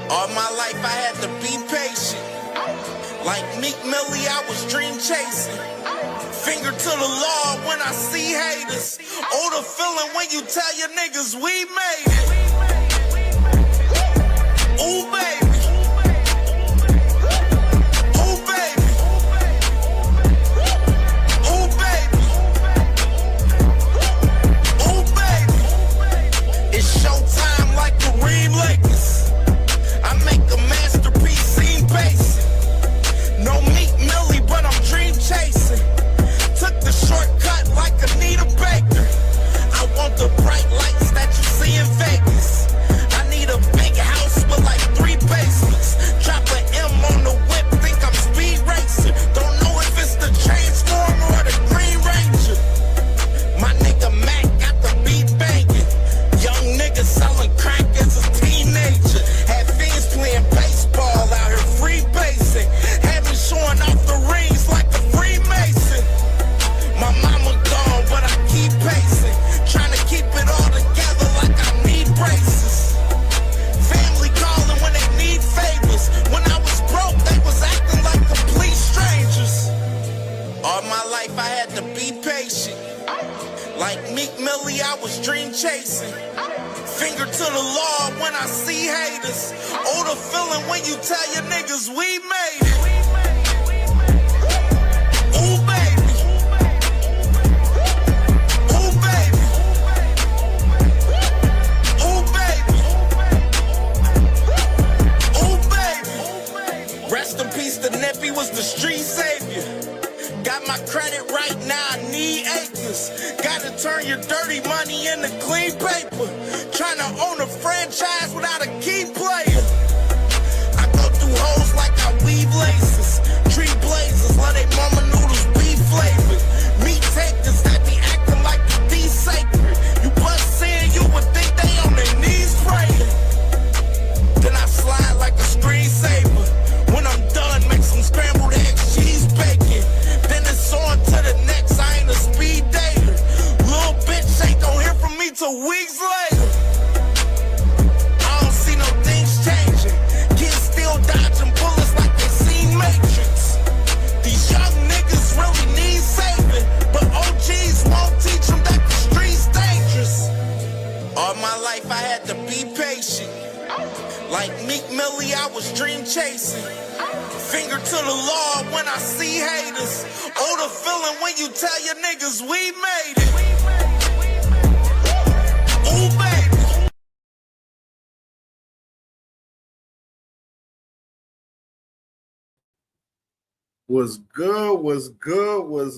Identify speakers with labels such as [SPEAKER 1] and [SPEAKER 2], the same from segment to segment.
[SPEAKER 1] All my life I had to be patient. Like Meek Millie, I was dream chasing. Finger to the law when I see haters. Oh, the feeling when you tell your niggas we made it. Ooh, baby. Ooh, baby. Ooh, baby. Ooh, baby. It's showtime like Kareem Lakers. I make a masterpiece, scene pacing. No Meek Millie, but I'm dream chasing. Took the shortcut like Anita Baker. I want the bright lights that you see in Vegas. I need a big house with like 3 basements. Drop an M on the whip, think I'm speed racing. Don't know if it's the Transformer or the Green Ranger. My nigga Mac got the beat banging. Young nigga selling crack as a teenager. Had fiends playing baseball out here free basing. Had me showing off the rings like a Freemason. My mama gone, but I keep pacing. Trying to keep it all together like I need braces. Family calling when they need favors. When I was broke, they was acting like complete strangers. All my life I had to be patient. Like Meek Millie, I was dream chasing. Finger to the law when I see haters. Oh, the feeling when you tell your niggas we made it. Ooh, baby. Ooh, baby. Ooh, baby. Ooh, baby. Rest in peace, the Nippy was the street savior. Got my credit right now, I need acres. Gotta turn your dirty money into clean paper. Trying to own a franchise without a key player. I go through hoes like I weave laces. Tree blazers, let they mama noodles be flavored. Meat takers that be acting like the D sacred. You bust in, you would think they on their knees praying. Then I slide like a screensaver. When I'm done, make some scrambled eggs, cheese bacon. Then it's on to the next, I ain't a speed dater. Little bitch ain't gon' hear from me till weeks later. I don't see no things changing. Kids still dodging bullets like they seen Matrix. These young niggas really need saving, but OGs won't teach them that the street's dangerous. All my life I had to be patient. Like Meek Millie, I was dream chasing. Finger to the law when I see haters. Oh, the feeling when you tell your niggas we made it. Ooh, baby.
[SPEAKER 2] Was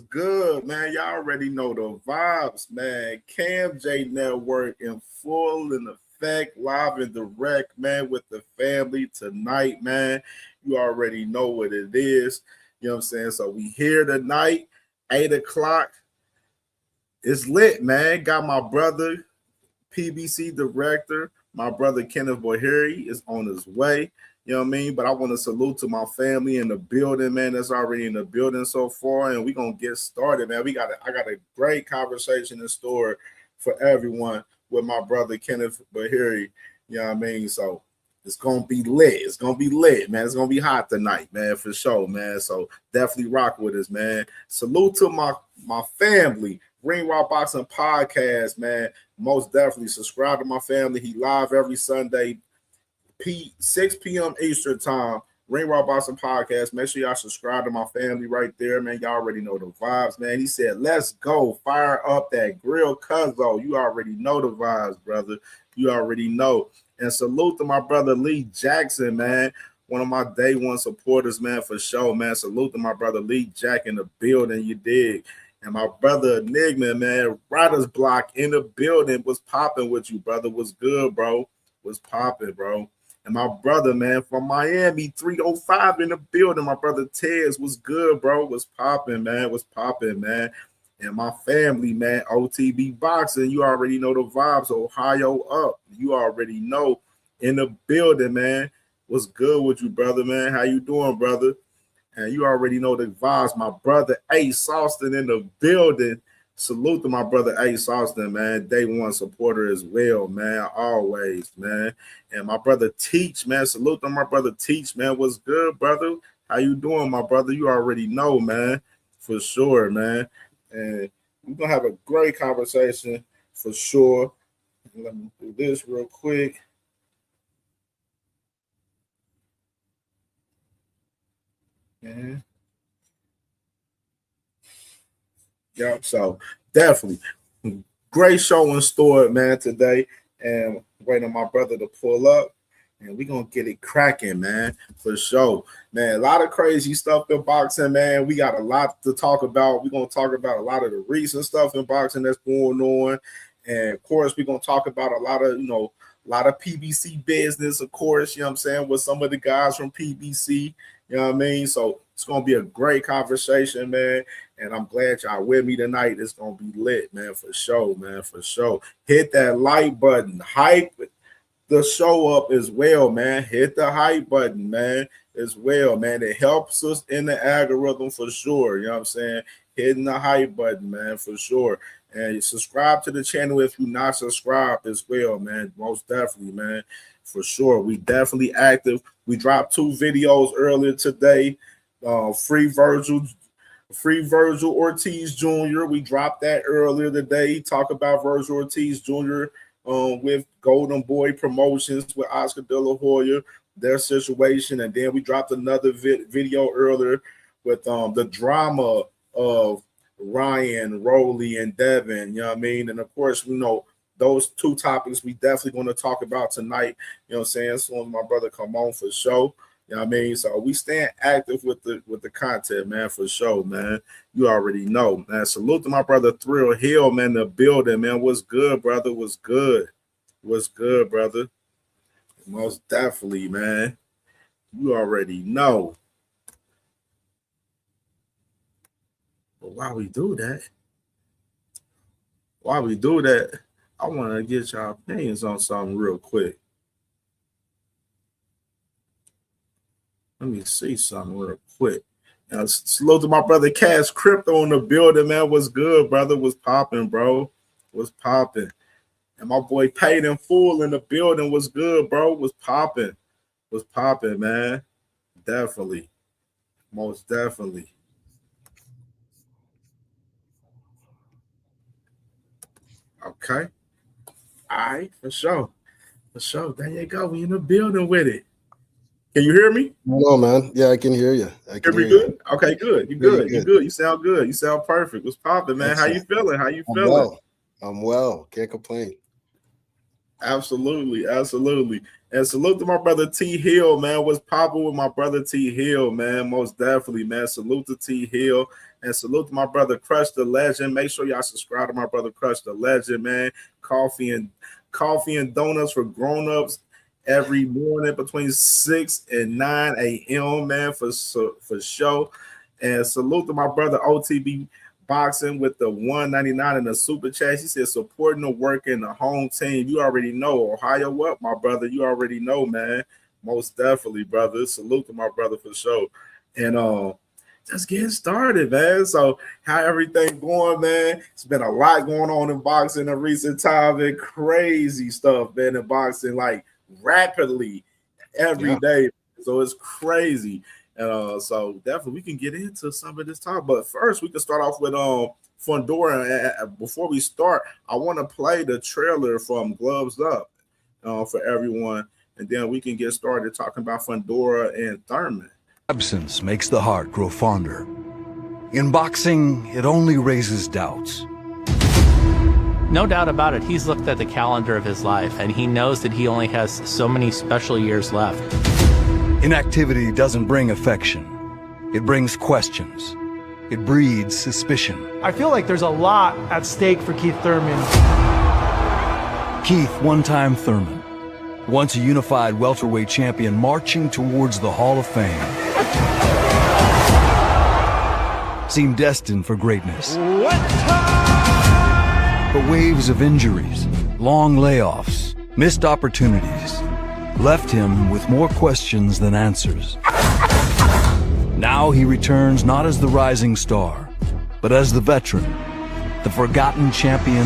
[SPEAKER 2] good, man. Y'all already know the vibes, man. CamJNetwork in full in effect, live and direct, man, with the family tonight, man. You already know what it is. You know what I'm saying? So we here tonight, 8 o'clock. It's lit, man. Got my brother, PBC director, my brother Kenneth Bouhairie is on his way. You know what I mean? But I want to salute to my family in the building, man. That's already in the building so far. And we're going to get started, man. I got a great conversation in store for everyone with my brother Kenneth Bouhairie. You know what I mean? So it's going to be lit. It's going to be lit, man. It's going to be hot tonight, man, for sure, man. So definitely rock with us, man. Salute to my family. Ring Raw Boxing Podcast, man. Most definitely subscribe to my family. He live every Sunday, 6 p.m. Eastern time. Ring Raw Boxing Podcast. Make sure y'all subscribe to my family right there, man. Y'all already know the vibes, man. He said, let's go. Fire up that grill, cuzzo. You already know the vibes, brother. You already know. And salute to my brother Lee Jackson, man. One of my day one supporters, man, for sure, man. Salute to my brother Lee Jack in the building, you dig. And my brother Enigma, man, Writer's Block in the building. Was popping with you, brother. Was good, bro. Was popping, bro. And my brother, man, from Miami, 305 in the building. My brother Tez was good, bro. Was popping, man. Was popping, man. And my family, man, OTB Boxing. You already know the vibes. Ohio up. You already know. In the building, man. What's good with you, brother, man? How you doing, brother? And you already know the vibes. My brother Ace Austin in the building. Salute to my brother Ace Austin, man. Day one supporter as well, man. Always, man. And my brother Teach, man. Salute to my brother Teach, man. What's good, brother? How you doing, my brother? You already know, man. For sure, man. And we're gonna have a great conversation for sure. Let me do this real quick. Yeah. Yep. So definitely great show in store, man, today. And waiting on my brother to pull up. And we're gonna get it cracking, man, for sure. Man, a lot of crazy stuff in boxing, man. We got a lot to talk about. We're gonna talk about a lot of the recent stuff in boxing that's going on. And of course, we're gonna talk about a lot of, a lot of PBC business, of course, you know what I'm saying, with some of the guys from PBC, you know what I mean? So it's gonna be a great conversation, man. And I'm glad y'all with me tonight. It's gonna be lit, man, for sure, man, for sure. Hit that like button, hype the show up as well, man. Hit the hype button, man, as well, man. It helps us in the algorithm for sure. You know what I'm saying? Hitting the hype button, man, for sure. And subscribe to the channel if you're not subscribed as well, man. Most definitely, man, for sure. We definitely active. We dropped 2 videos earlier today. Free Virgil Ortiz Jr. We dropped that earlier today. Talk about Virgil Ortiz Jr. With Golden Boy Promotions with Oscar De La Hoya, their situation. And then we dropped another video earlier with the drama of Ryan, Rowley, and Devin, you know what I mean? And of course, those 2 topics we definitely going to talk about tonight, you know what I'm saying? As soon as my brother come on for show, you know what I mean? So we staying active with the content, man, for sure, man. You already know, man. Salute to my brother Thrill Hill, man, the building, man. What's good, brother? What's good? What's good, brother? Most definitely, man. You already know. But while we do that, I want to get y'all opinions on something real quick. Let me see something real quick. Now, salute to my brother Cash Crypto in the building, man. What's good, brother? What's popping, bro? What's popping? And my boy Paid in Full in the building. What's good, bro? What's popping? What's popping, man? Definitely. Most definitely. Okay. All right, for sure. For sure. There you go. We in the building with it. Can you hear me?
[SPEAKER 3] No, man. Yeah, I can hear you.
[SPEAKER 2] Hear me good? Okay, good. You good. You good. You sound good. You sound perfect. What's popping, man? How you feeling? How you feeling?
[SPEAKER 3] I'm well. Can't complain.
[SPEAKER 2] Absolutely. Absolutely. And salute to my brother T Hill, man. What's popping with my brother T Hill, man? Most definitely, man. Salute to T Hill. And salute to my brother Crush the Legend. Make sure y'all subscribe to my brother Crush the Legend, man. Coffee and donuts for grown-ups every morning between 6 and 9 a.m., man, for show. And salute to my brother OTB Boxing with the $1.99 in the super chat. He said supporting the work in the home team. You already know. Ohio up, my brother. You already know, man. Most definitely, brother. Salute to my brother for sure. And just getting started, man. So how everything going, man? It's been a lot going on in boxing in recent time and crazy stuff, man, in boxing, like rapidly every day. So it's crazy. And so definitely we can get into some of this talk. But first, we can start off with Fundora. And before we start, I want to play the trailer from Gloves Up for everyone. And then we can get started talking about Fundora and Thurman.
[SPEAKER 4] Absence makes the heart grow fonder. In boxing, it only raises doubts.
[SPEAKER 5] No doubt about it, he's looked at the calendar of his life, and he knows that he only has so many special years left.
[SPEAKER 4] Inactivity doesn't bring affection. It brings questions. It breeds suspicion.
[SPEAKER 6] I feel like there's a lot at stake for Keith Thurman.
[SPEAKER 4] Keith, one-time Thurman. Once a unified welterweight champion marching towards the Hall of Fame. Seemed destined for greatness. But waves of injuries, long layoffs, missed opportunities left him with more questions than answers. Now he returns not as the rising star, but as the veteran, the forgotten champion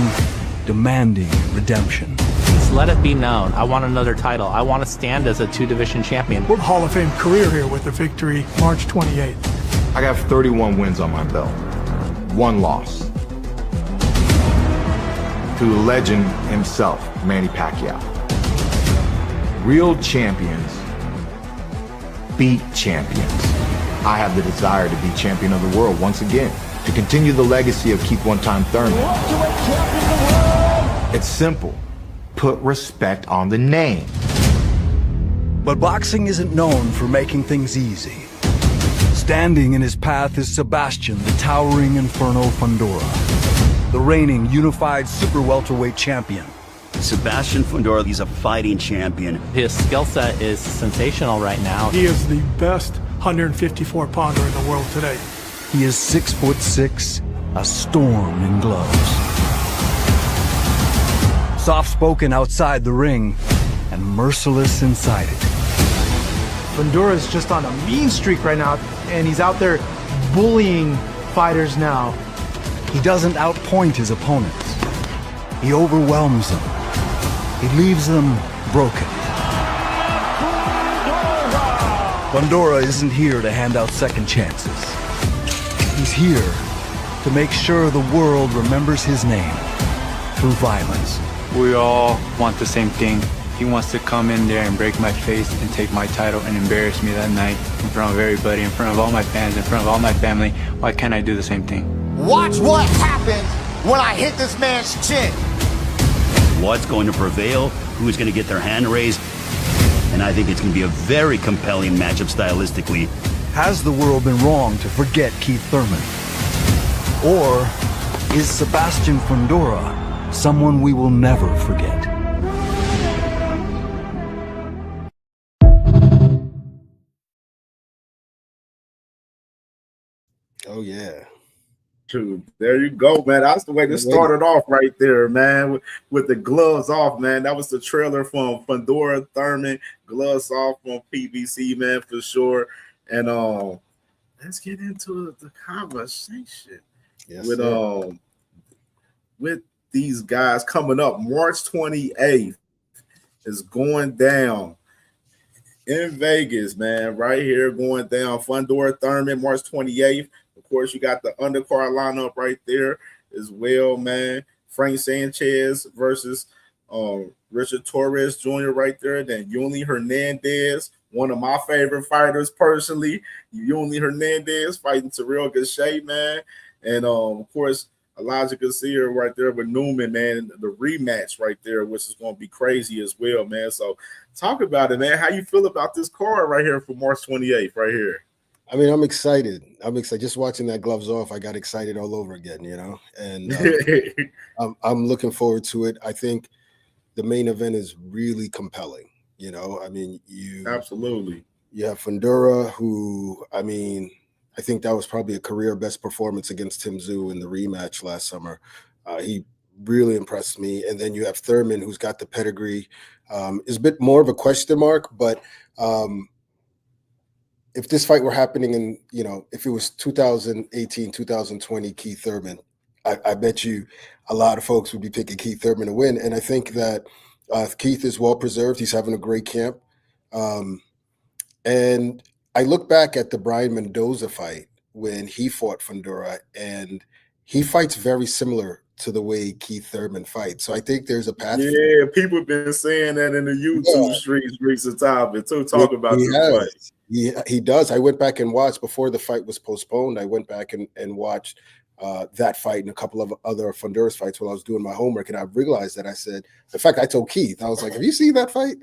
[SPEAKER 4] demanding redemption.
[SPEAKER 5] Just let it be known. I want another title. I want to stand as a 2-division champion.
[SPEAKER 6] We're Hall of Fame career here with the victory March 28th.
[SPEAKER 7] I got 31 wins on my belt. 1 loss. To the legend himself, Manny Pacquiao. Real champions beat champions. I have the desire to be champion of the world once again, to continue the legacy of Keith One-Time Thurman. It's simple. Put respect on the name.
[SPEAKER 4] But boxing isn't known for making things easy. Standing in his path is Sebastian, the towering Inferno Fundora, the reigning unified super welterweight champion.
[SPEAKER 8] Sebastian Fundora, he's a fighting champion.
[SPEAKER 5] His skill set is sensational right now.
[SPEAKER 6] He is the best 154 pounder in the world today.
[SPEAKER 4] He is 6'6", a storm in gloves. Soft-spoken outside the ring and merciless inside it.
[SPEAKER 6] Fundora is just on a mean streak right now, and he's out there bullying fighters now.
[SPEAKER 4] He doesn't outpoint his opponents. He overwhelms them. He leaves them broken. Fundora isn't here to hand out second chances. He's here to make sure the world remembers his name through violence.
[SPEAKER 9] We all want the same thing. He wants to come in there and break my face and take my title and embarrass me that night in front of everybody, in front of all my fans, in front of all my family. Why can't I do the same thing?
[SPEAKER 10] Watch what happens when I hit this man's chin.
[SPEAKER 8] What's going to prevail? Who's going to get their hand raised? And I think it's going to be a very compelling matchup stylistically.
[SPEAKER 4] Has the world been wrong to forget Keith Thurman? Or is Sebastian Fundora someone we will never forget?
[SPEAKER 3] Oh, yeah.
[SPEAKER 2] True. There you go, man. That's the way to start it off right there, man. With the gloves off, man. That was the trailer from Fundora Thurman. Gloves off on PBC, man, for sure. And let's get into the conversation.
[SPEAKER 3] Yes,
[SPEAKER 2] with these guys coming up. March 28th is going down in Vegas, man. Right here going down. Fundora Thurman, March 28th. Of course, you got the undercard lineup right there as well, man. Frank Sanchez versus Richard Torres Jr. right there. Then Yuli Hernandez, one of my favorite fighters personally. Yuli Hernandez fighting Terrell Gausha, man. And, of course, Elijah Garcia right there with Newman, man. The rematch right there, which is going to be crazy as well, man. So talk about it, man. How you feel about this card right here for March 28th right here?
[SPEAKER 3] I mean, I'm excited. Just watching that gloves off, I got excited all over again, you know, and I'm looking forward to it. I think the main event is really compelling. You know, I mean, you have Fundora, who, I mean, I think that was probably a career best performance against Tim Tszyu in the rematch last summer. He really impressed me. And then you have Thurman, who's got the pedigree. Is a bit more of a question mark, but if this fight were happening in, you know, if it was 2018, 2020 Keith Thurman, I bet you a lot of folks would be picking Keith Thurman to win. And I think that Keith is well preserved. He's having a great camp. And I look back at the Brian Mendoza fight when he fought Fundora, and he fights very similar to the way Keith Thurman fights. So I think there's a path.
[SPEAKER 2] Yeah, people have been saying that in the YouTube streets recent time, but too talk about this fight.
[SPEAKER 3] He does. I went back and watched before the fight was postponed. I went back and watched that fight and a couple of other Fundora's fights while I was doing my homework, and I realized that I said, in fact, I told Keith, I was like, "Have you seen that fight?"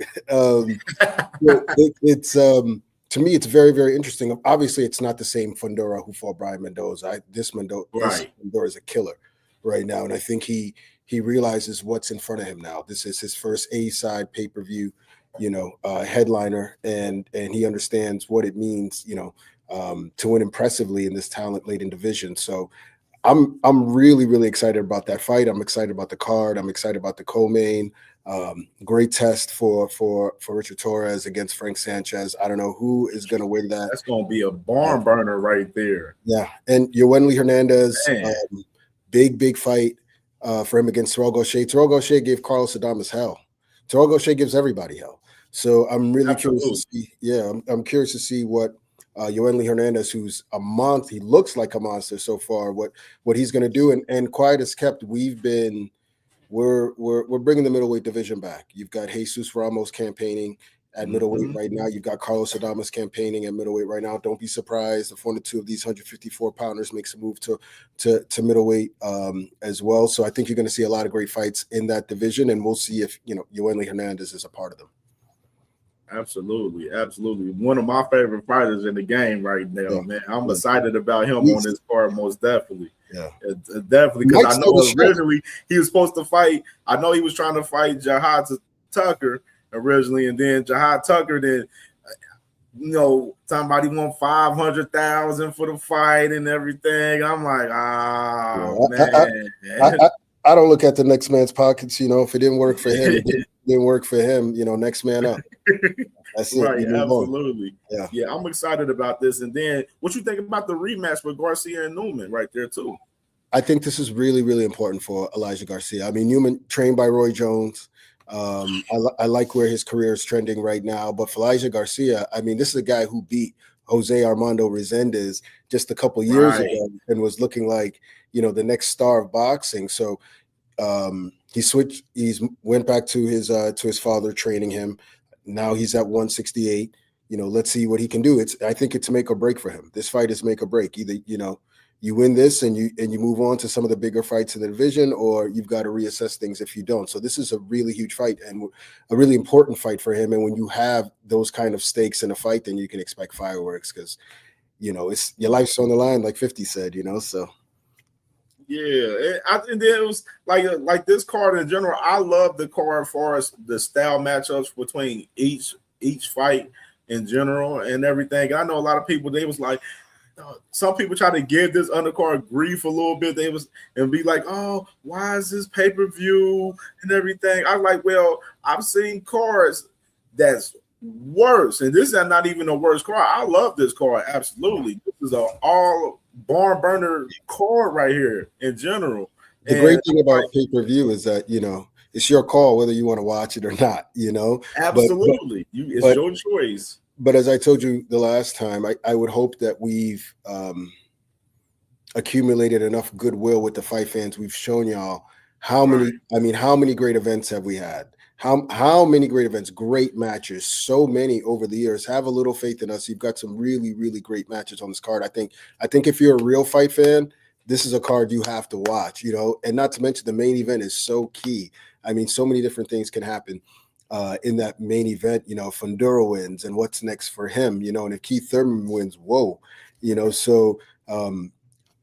[SPEAKER 3] To me, it's very, very interesting. Obviously, it's not the same Fundora who fought Brian Mendoza. This Fundora is a killer right now, and I think he realizes what's in front of him now. This is his first A-side pay-per-view, you know, headliner, and he understands what it means, you know, to win impressively in this talent-laden division. So I'm really, really excited about that fight. I'm excited about the card. I'm excited about the co-main. Great test for Richard Torres against Frank Sanchez. I don't know who is going to win that.
[SPEAKER 2] That's going to be a barn burner right there.
[SPEAKER 3] Yeah, and Yuli Hernandez, Big fight for him against Terrell Gausha. Terrell Gausha gave Carlos Adames hell. Terrell Gausha gives everybody hell. So I'm really curious to see. Yeah, I'm curious to see what Yoeli Hernandez, who's a month, he looks like a monster so far. What he's going to do, and quiet as kept, we're bringing the middleweight division back. You've got Jesus Ramos campaigning at middleweight right now. You've got Carlos Adames campaigning at middleweight right now. Don't be surprised if one or two of these 154 pounders makes a move to middleweight as well. So I think you're going to see a lot of great fights in that division, and we'll see if Yoeli Hernandez is a part of them.
[SPEAKER 2] Absolutely. One of my favorite fighters in the game right now, man. I'm excited about him on this card, most definitely.
[SPEAKER 3] Yeah,
[SPEAKER 2] definitely, because I know originally he was supposed to fight. I know he was trying to fight Jihad Tucker originally, and then Jihad Tucker somebody won $500,000 for the fight and everything. I'm like, man.
[SPEAKER 3] I don't look at the next man's pockets. If it didn't work for him, it didn't work for him. Next man up. That's it.
[SPEAKER 2] Right, absolutely. Yeah, I'm excited about this. And then what you think about the rematch with Garcia and Newman right there too?
[SPEAKER 3] I think this is really, really important for Elijah Garcia. I mean, Newman trained by Roy Jones. I like where his career is trending right now. But for Elijah Garcia, I mean, this is a guy who beat Jose Armando Resendez just a couple years ago and was looking like, the next star of boxing. So he switched. He's went back to his father training him. Now he's at 168. Let's see what he can do. I think it's make or break for him. This fight is make or break. Either you win this and you move on to some of the bigger fights in the division, or you've got to reassess things if you don't. So this is a really huge fight and a really important fight for him. And when you have those kind of stakes in a fight, then you can expect fireworks because it's your life's on the line, like 50 said. So.
[SPEAKER 2] Yeah, and then it was like this card in general. I love the card as far as the style matchups between each fight in general and everything. I know a lot of people, they was like, some people try to give this undercard grief a little bit. They was and be like, oh, why is this pay-per-view and everything? I'm like, well, I've seen cards that's worse, and this is not even a worse card. I love this card, absolutely. This is an all barn burner card right here in general.
[SPEAKER 3] The great thing about pay-per-view is that it's your call whether you want to watch it or not.
[SPEAKER 2] Absolutely, it's your choice.
[SPEAKER 3] But as I told you the last time, I would hope that we've accumulated enough goodwill with the fight fans. We've shown y'all how many great events have we had? How many great events, great matches, so many over the years. Have a little faith in us. You've got some really, really great matches on this card. I think if you're a real fight fan, this is a card you have to watch, and not to mention the main event is so key. I mean, so many different things can happen in that main event. Fundora wins and what's next for him, and if Keith Thurman wins, whoa, so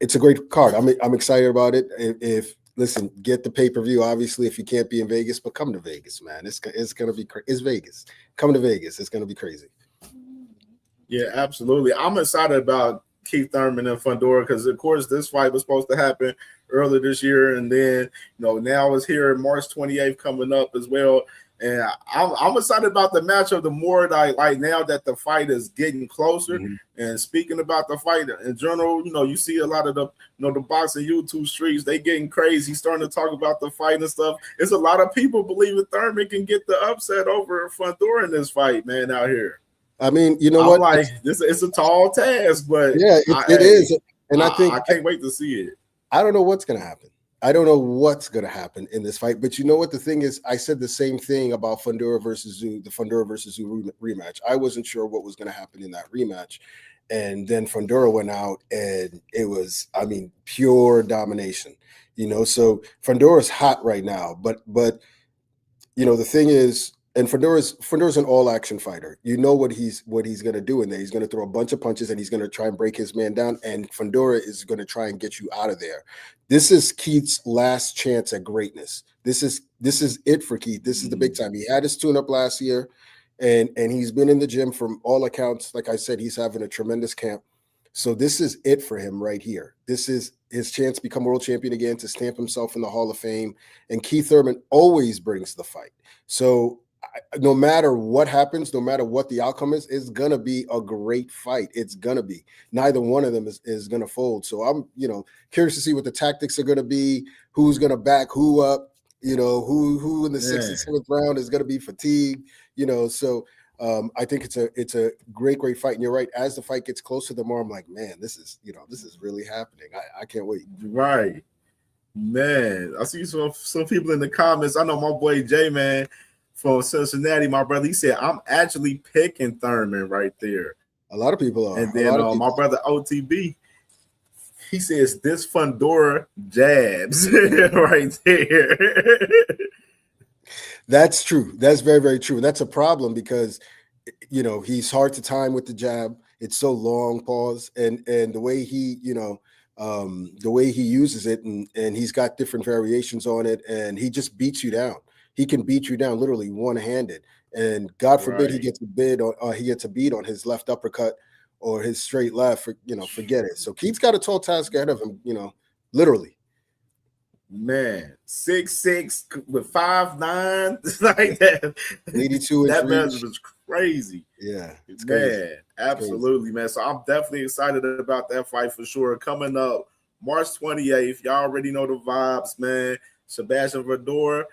[SPEAKER 3] it's a great card. I'm excited about it. Listen, get the pay-per-view. Obviously, if you can't be in Vegas, but come to Vegas, man. It's gonna be it's Vegas. Come to Vegas. It's gonna be crazy.
[SPEAKER 2] Yeah, absolutely. I'm excited about Keith Thurman and Fundora because, of course, this fight was supposed to happen earlier this year, and then now it's here March 28th coming up as well. And I'm excited about the matchup. The more that like now that the fight is getting closer. Mm-hmm. And speaking about the fight in general, you see a lot of the the boxing YouTube streets, they getting crazy, starting to talk about the fight and stuff. It's a lot of people believing Thurman can get the upset over Fundora in this fight, man, out here.
[SPEAKER 3] I mean, what?
[SPEAKER 2] Like it's a tall task, but
[SPEAKER 3] yeah, it is. And I think
[SPEAKER 2] I can't wait to see it.
[SPEAKER 3] I don't know what's going to happen. I don't know what's going to happen in this fight, but you know what the thing is? I said the same thing about Fundora versus Zoo, the Fundora versus Zoo rematch. I wasn't sure what was going to happen in that rematch. And then Fundora went out and it was, pure domination, so Fundora's hot right now, but the thing is, and Fundora's an all-action fighter. You know what he's going to do in there. He's going to throw a bunch of punches and he's going to try and break his man down. And Fundora is going to try and get you out of there. This is Keith's last chance at greatness. This is it for Keith. This is the big time. He had his tune-up last year, and he's been in the gym from all accounts. Like I said, he's having a tremendous camp. So this is it for him right here. This is his chance to become world champion again, to stamp himself in the Hall of Fame. And Keith Thurman always brings the fight. So no matter what happens, no matter what the outcome is, it's gonna be a great fight. It's gonna be. Neither one of them is gonna fold. So I'm, curious to see what the tactics are gonna be, who's gonna back who up, who in the 6th and 7th round is gonna be fatigued, So I think it's a great fight. And you're right. As the fight gets closer, the more I'm like, man, this is really happening. I can't wait.
[SPEAKER 2] Right. Man, I see some people in the comments. I know my boy Jay, man, from Cincinnati, my brother, he said, I'm actually picking Thurman right there.
[SPEAKER 3] A lot of people are.
[SPEAKER 2] And then my brother OTB, he says, this Fundora jabs right there.
[SPEAKER 3] That's true. That's very, very true. That's a problem because, he's hard to time with the jab. It's so long, pause. And the way he, the way he uses it and he's got different variations on it and he just beats you down. He can beat you down literally one-handed, and God forbid he gets a beat on his left uppercut or his straight left. Forget it. So Keith's got a tall task ahead of him. Literally.
[SPEAKER 2] Man, 6'6" with 5'9", like that.
[SPEAKER 3] 82
[SPEAKER 2] that measure was crazy.
[SPEAKER 3] Yeah, it's
[SPEAKER 2] crazy.
[SPEAKER 3] Man,
[SPEAKER 2] absolutely, man. So I'm definitely excited about that fight for sure. Coming up March 28th, y'all already know the vibes, man. Sebastian Verdora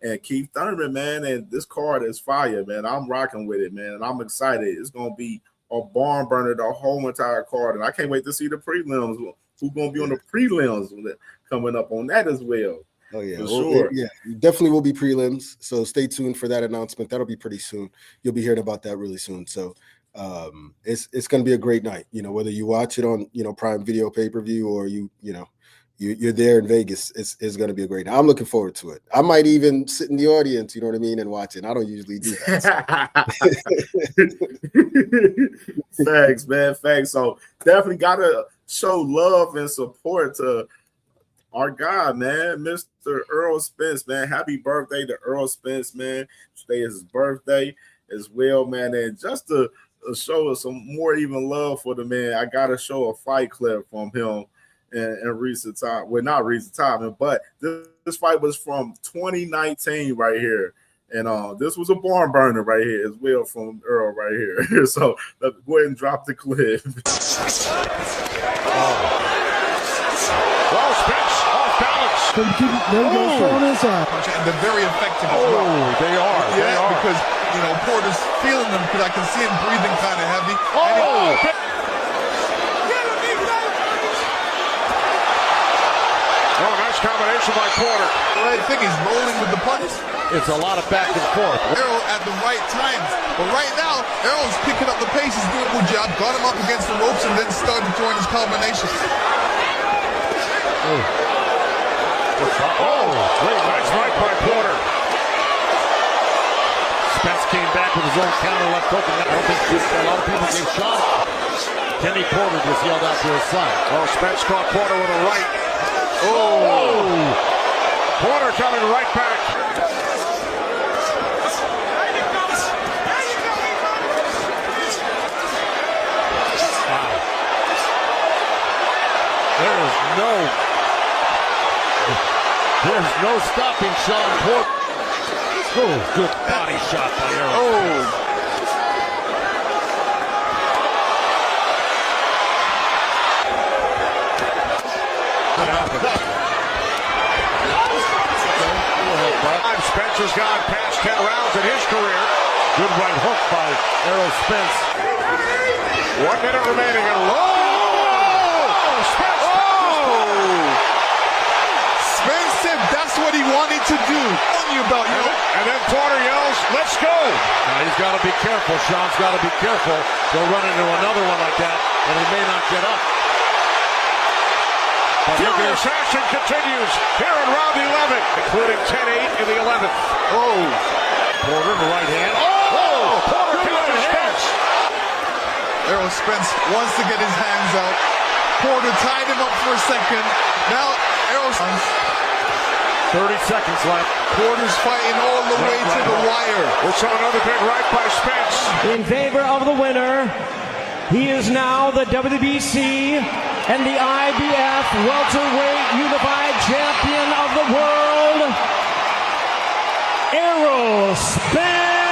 [SPEAKER 2] and Keith Thurman, man, and this card is fire, man. I'm rocking with it, man, and I'm excited. It's gonna be a barn burner, the whole entire card, and I can't wait to see the prelims. Who's gonna be on the prelims coming up on that as well?
[SPEAKER 3] Oh yeah,
[SPEAKER 2] for sure.
[SPEAKER 3] Yeah, definitely will be prelims. So stay tuned for that announcement. That'll be pretty soon. You'll be hearing about that really soon. So it's gonna be a great night. Whether you watch it on Prime Video pay-per-view or you're there in Vegas, it's going to be a great night. I'm looking forward to it. I might even sit in the audience, and watch it. I don't usually do that.
[SPEAKER 2] So. Thanks, man. Thanks. So definitely got to show love and support to our guy, man, Mr. Earl Spence, man. Happy birthday to Earl Spence, man. Today is his birthday as well, man. And just to show us some more even love for the man, I got to show a fight clip from him. In recent time, well, not recent time, but this fight was from 2019 right here, and this was a barn burner right here as well from Earl right here. So let's go ahead and drop the clip.
[SPEAKER 11] Well, Spence off balance.
[SPEAKER 6] There you go, showing his eye.
[SPEAKER 11] And they're very effective as well.
[SPEAKER 12] They are.
[SPEAKER 11] Yeah,
[SPEAKER 12] they are.
[SPEAKER 11] Because Porter's feeling them because I can see him breathing kind of heavy.
[SPEAKER 12] Nice combination by Porter.
[SPEAKER 11] I think he's rolling with the punches.
[SPEAKER 12] It's a lot of back and forth.
[SPEAKER 11] Errol at the right times. But right now, Errol's picking up the pace. He's doing a good job. Got him up against the ropes and then started throwing his combinations.
[SPEAKER 12] Great nice right by Porter.
[SPEAKER 13] Spence came back with his own counter left hook, and I don't think a lot of people gave shot. Kenny Porter just yelled out to his side.
[SPEAKER 12] Spence caught Porter with a right. Porter coming right back.
[SPEAKER 13] There's no stopping Sean Porter. Good body shot by Errol.
[SPEAKER 12] Spencer's gone past 10 rounds in his career.
[SPEAKER 13] Good right hook by Errol Spence.
[SPEAKER 12] 1 minute remaining and Spence!
[SPEAKER 11] Spence said that's what he wanted to do.
[SPEAKER 12] And then Porter yells, "Let's go!"
[SPEAKER 13] Now he's got to be careful. Sean's got to be careful. They'll run into another one like that, and he may not get up.
[SPEAKER 12] Furious action continues here in round 11, including 10-8 in the 11th.
[SPEAKER 13] Porter in the right hand.
[SPEAKER 12] Porter counters Spence.
[SPEAKER 11] Errol Spence wants to get his hands out. Porter tied him up for a second. Now Errol Spence.
[SPEAKER 13] 30 seconds left.
[SPEAKER 11] Porter's fighting all the way to the wire.
[SPEAKER 12] We saw another big right by Spence.
[SPEAKER 14] In favor of the winner, he is now the WBC and the IBF welterweight unified champion of the world, Errol Spence.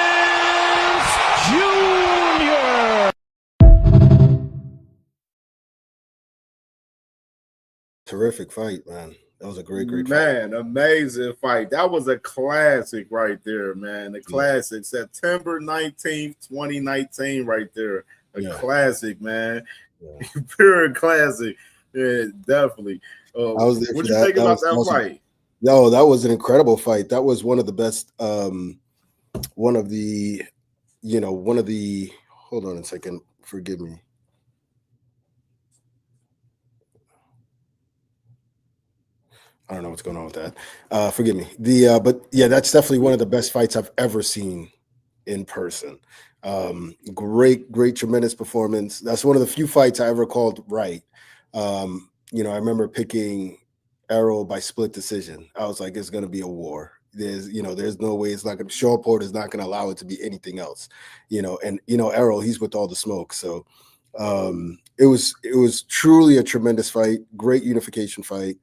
[SPEAKER 3] Terrific fight, man. That was a great fight.
[SPEAKER 2] Man, amazing fight. That was a classic right there, man. A classic. September 19th, 2019 right there. A classic, man. Pure classic. Yeah, definitely.
[SPEAKER 3] I was there
[SPEAKER 2] what
[SPEAKER 3] for
[SPEAKER 2] you
[SPEAKER 3] that.
[SPEAKER 2] think about that fight?
[SPEAKER 3] No, that was an incredible fight. That was one of the best. One of the hold on a second, forgive me. I don't know what's going on with that. Forgive me. But yeah, that's definitely one of the best fights I've ever seen in person. Great, tremendous performance. That's one of the few fights I ever called right. I remember picking Errol by split decision. I was like, it's going to be a war. There's no way it's not going to. Shaw Porter is not going to allow it to be anything else. Errol, he's with all the smoke. So it was truly a tremendous fight. Great unification fight.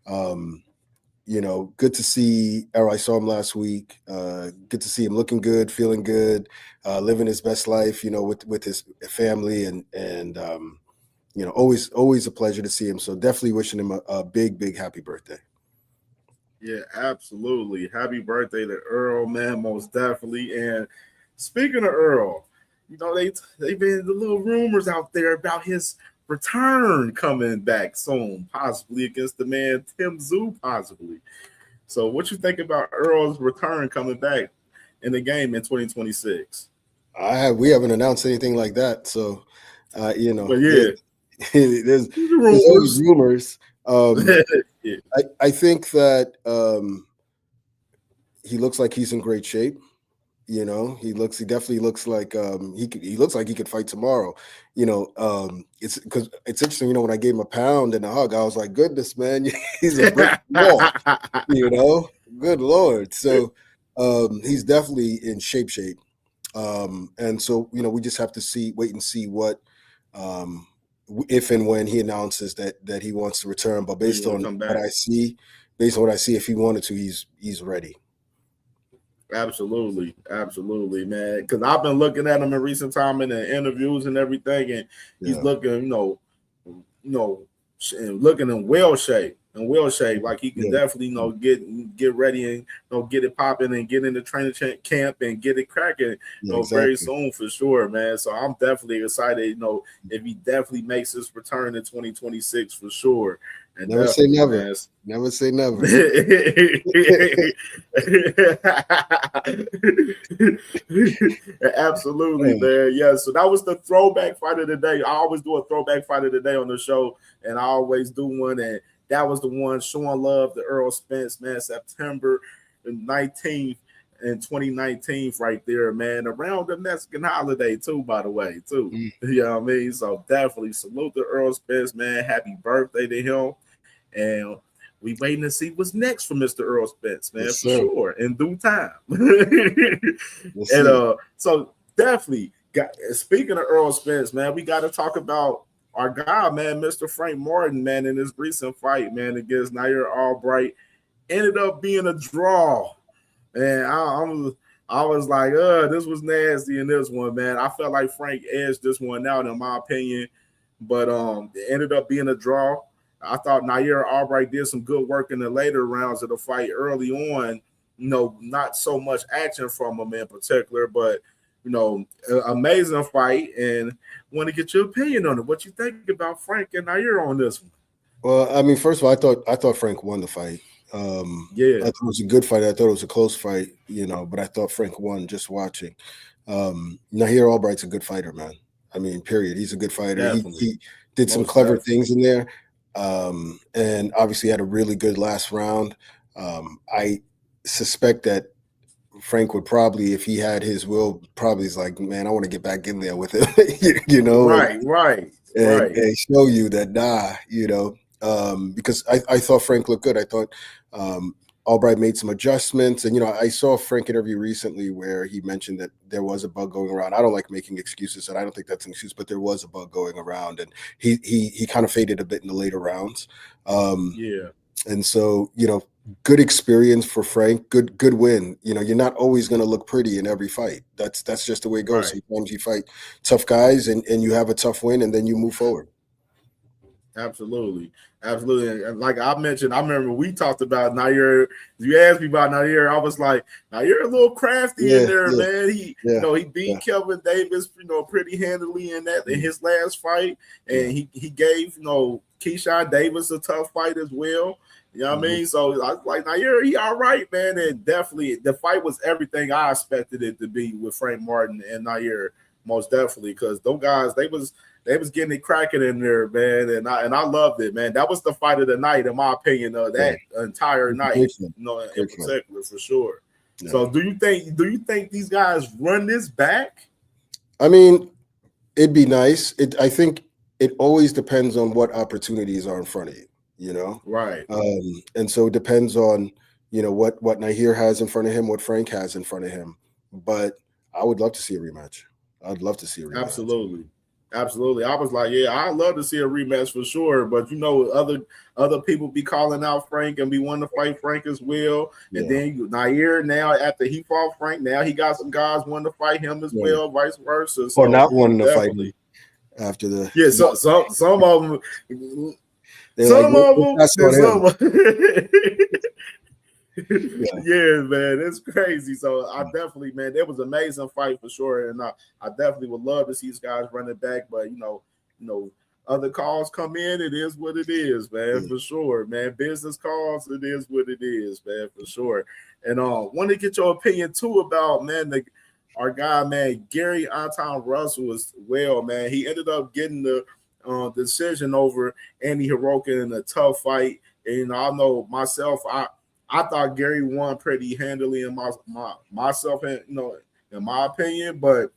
[SPEAKER 3] Good to see Errol. I saw him last week. Good to see him looking good, feeling good, living his best life, with his family and always a pleasure to see him. So definitely wishing him a big happy birthday.
[SPEAKER 2] Yeah, absolutely. Happy birthday to Earl, man, most definitely. And speaking of Earl, they've been the little rumors out there about his return coming back soon, possibly against the man Tim Tszyu, possibly. So what you think about Earl's return coming back in the game in 2026?
[SPEAKER 3] We haven't announced anything like that. So
[SPEAKER 2] but yeah.
[SPEAKER 3] There's always rumors. I think that he looks like he's in great shape. He definitely looks like he looks like he could fight tomorrow. It's because it's interesting. When I gave him a pound and a hug, I was like, goodness, man, he's a brick wall. Good Lord. So he's definitely in shape. And so we just have to wait and see what if and when he announces that he wants to return. But based on what I see, if he wanted to, he's ready.
[SPEAKER 2] Absolutely, man. Because I've been looking at him in recent time in the interviews and everything, and he's looking, looking in well shape. Like he can definitely, get ready and get it popping and get into training camp and get it cracking, very soon for sure, man. So I'm definitely excited, if he definitely makes his return in 2026 for sure. And
[SPEAKER 3] never say never.
[SPEAKER 2] Man.
[SPEAKER 3] Never say never.
[SPEAKER 2] Absolutely, man. Yeah. So that was the throwback fight of the day. I always do a throwback fight of the day on the show, and I always do one. And that was the one showing love to Errol Spence, man. September 19th in 2019, right there, man. Around the Mexican holiday, too, by the way, too. You know what I mean? So definitely salute to Errol Spence, man. Happy birthday to him. And we waiting to see what's next for Mr. Errol Spence, man, for sure, in due time. So definitely, speaking of Errol Spence, man, we got to talk about our guy, man, Mr. Frank Martin, man, in his recent fight, man, against Nair Albright. Ended up being a draw. And I was like, this was nasty in this one, man. I felt like Frank edged this one out, in my opinion. But it ended up being a draw. I thought Nair Albright did some good work in the later rounds of the fight. Early on, not so much action from him in particular, but amazing fight. And want to get your opinion on it. What you think about Frank and Nair on this one?
[SPEAKER 3] Well, I mean, first of all, I thought Frank won the fight. I thought it was a good fight. I thought it was a close fight, but I thought Frank won just watching. Nair Albright's a good fighter, man. I mean, period. He's a good fighter. He did some clever things in there. And obviously had a really good last round. I suspect that Frank would probably, if he had his will, probably is like, man, I want to get back in there with him,
[SPEAKER 2] Right.
[SPEAKER 3] And show you that, because I thought Frank looked good. I thought Albright made some adjustments. And, I saw a Frank interview recently where he mentioned that there was a bug going around. I don't like making excuses, and I don't think that's an excuse, but there was a bug going around. And he kind of faded a bit in the later rounds. And so, good experience for Frank, good win. You're not always going to look pretty in every fight. That's just the way it goes. Sometimes you fight tough guys and you have a tough win, and then you move forward.
[SPEAKER 2] Absolutely. And like I mentioned, I remember we talked about Nair. You asked me about Nair. I was like, Nair a little crafty in there, man. He beat Kelvin Davis, pretty handily in his last fight. And he gave, Keyshawn Davis a tough fight as well. You know what I mean? So I was like, Nair, he all right, man. And definitely the fight was everything I expected it to be with Frank Martin and Nair, most definitely, because those guys, they was getting it cracking in there, man, and I loved it, man. That was the fight of the night, in my opinion, of that entire night, in particular, for sure. Yeah. So, do you think these guys run this back?
[SPEAKER 3] I mean, it'd be nice. I think it always depends on what opportunities are in front of you.
[SPEAKER 2] Right.
[SPEAKER 3] And so it depends on what Nair has in front of him, what Frank has in front of him. But I would love to see a rematch. I'd love to see a rematch.
[SPEAKER 2] Absolutely. I was like, yeah, I'd love to see a rematch for sure. But other people be calling out Frank and be wanting to fight Frank as well. And then Nair, now after he fought Frank, now he got some guys wanting to fight him as well, vice versa.
[SPEAKER 3] So, or not wanting to fight him after the
[SPEAKER 2] some of them. Yeah, man, it's crazy. So I definitely, man, it was an amazing fight for sure, and I definitely would love to see these guys run it back. But other calls come in. It is what it is, man, for sure, man. Business calls, it is what it is, man, for sure. And want to get your opinion too about, man, our guy, man, Gary Anton Russell as well, man. He ended up getting the decision over Andy Hiroka in a tough fight, and I know myself, I thought Gary won pretty handily in myself, and in my opinion, but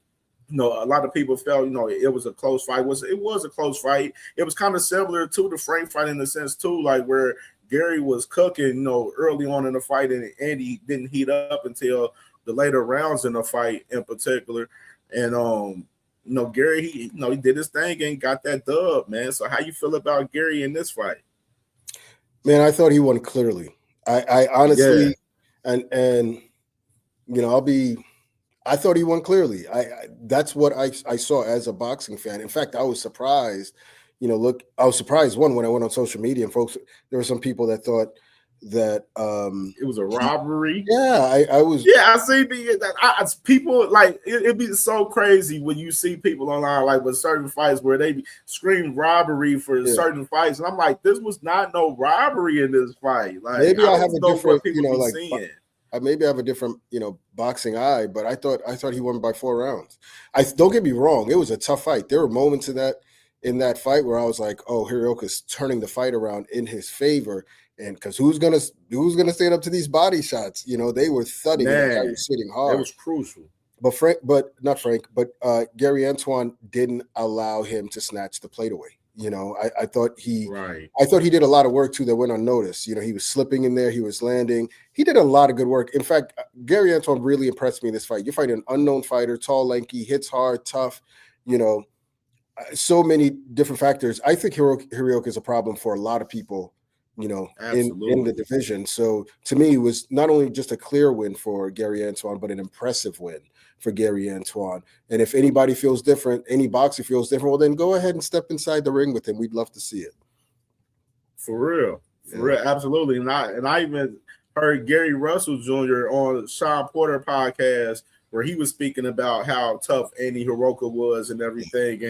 [SPEAKER 2] a lot of people felt it was a close fight. It was a close fight. It was kind of similar to the Frank fight in the sense too, like where Gary was cooking, early on in the fight, and Andy didn't heat up until the later rounds in the fight in particular. And Gary, he did his thing and got that dub, man. So how you feel about Gary in this fight?
[SPEAKER 3] Man, I thought he won clearly. I honestly, and I thought he won clearly. That's what I saw as a boxing fan. In fact, I was surprised. I was surprised when I went on social media and folks, there were some people that thought that
[SPEAKER 2] it was a robbery.
[SPEAKER 3] I was.
[SPEAKER 2] Yeah, I see people like it'd be so crazy when you see people online like with certain fights where they scream robbery for certain fights, and I'm like, this was not no robbery in this fight. Like
[SPEAKER 3] maybe I have a different, maybe I have a different, boxing eye, but I thought he won by 4 rounds. Don't get me wrong, it was a tough fight. There were moments in that fight where I was like, oh, Hirioka's turning the fight around in his favor. And because who's gonna stand up to these body shots? They were thudding. I was sitting hard.
[SPEAKER 2] It was crucial.
[SPEAKER 3] But Gary Antoine didn't allow him to snatch the plate away. I thought he did a lot of work too that went unnoticed. He was slipping in there, he was landing. He did a lot of good work. In fact, Gary Antoine really impressed me in this fight. You're fighting an unknown fighter, tall, lanky, hits hard, tough. So many different factors. I think Hirioka is a problem for a lot of people. In the division. So to me, it was not only just a clear win for Gary Antoine, but an impressive win for Gary Antoine. And if anybody feels different, any boxer feels different, well, then go ahead and step inside the ring with him. We'd love to see it.
[SPEAKER 2] For real, absolutely. And I even heard Gary Russell Jr. on Sean Porter podcast where he was speaking about how tough Andy Hiroka was and everything.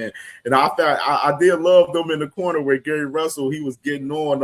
[SPEAKER 2] And I thought I did love them in the corner where Gary Russell, he was getting on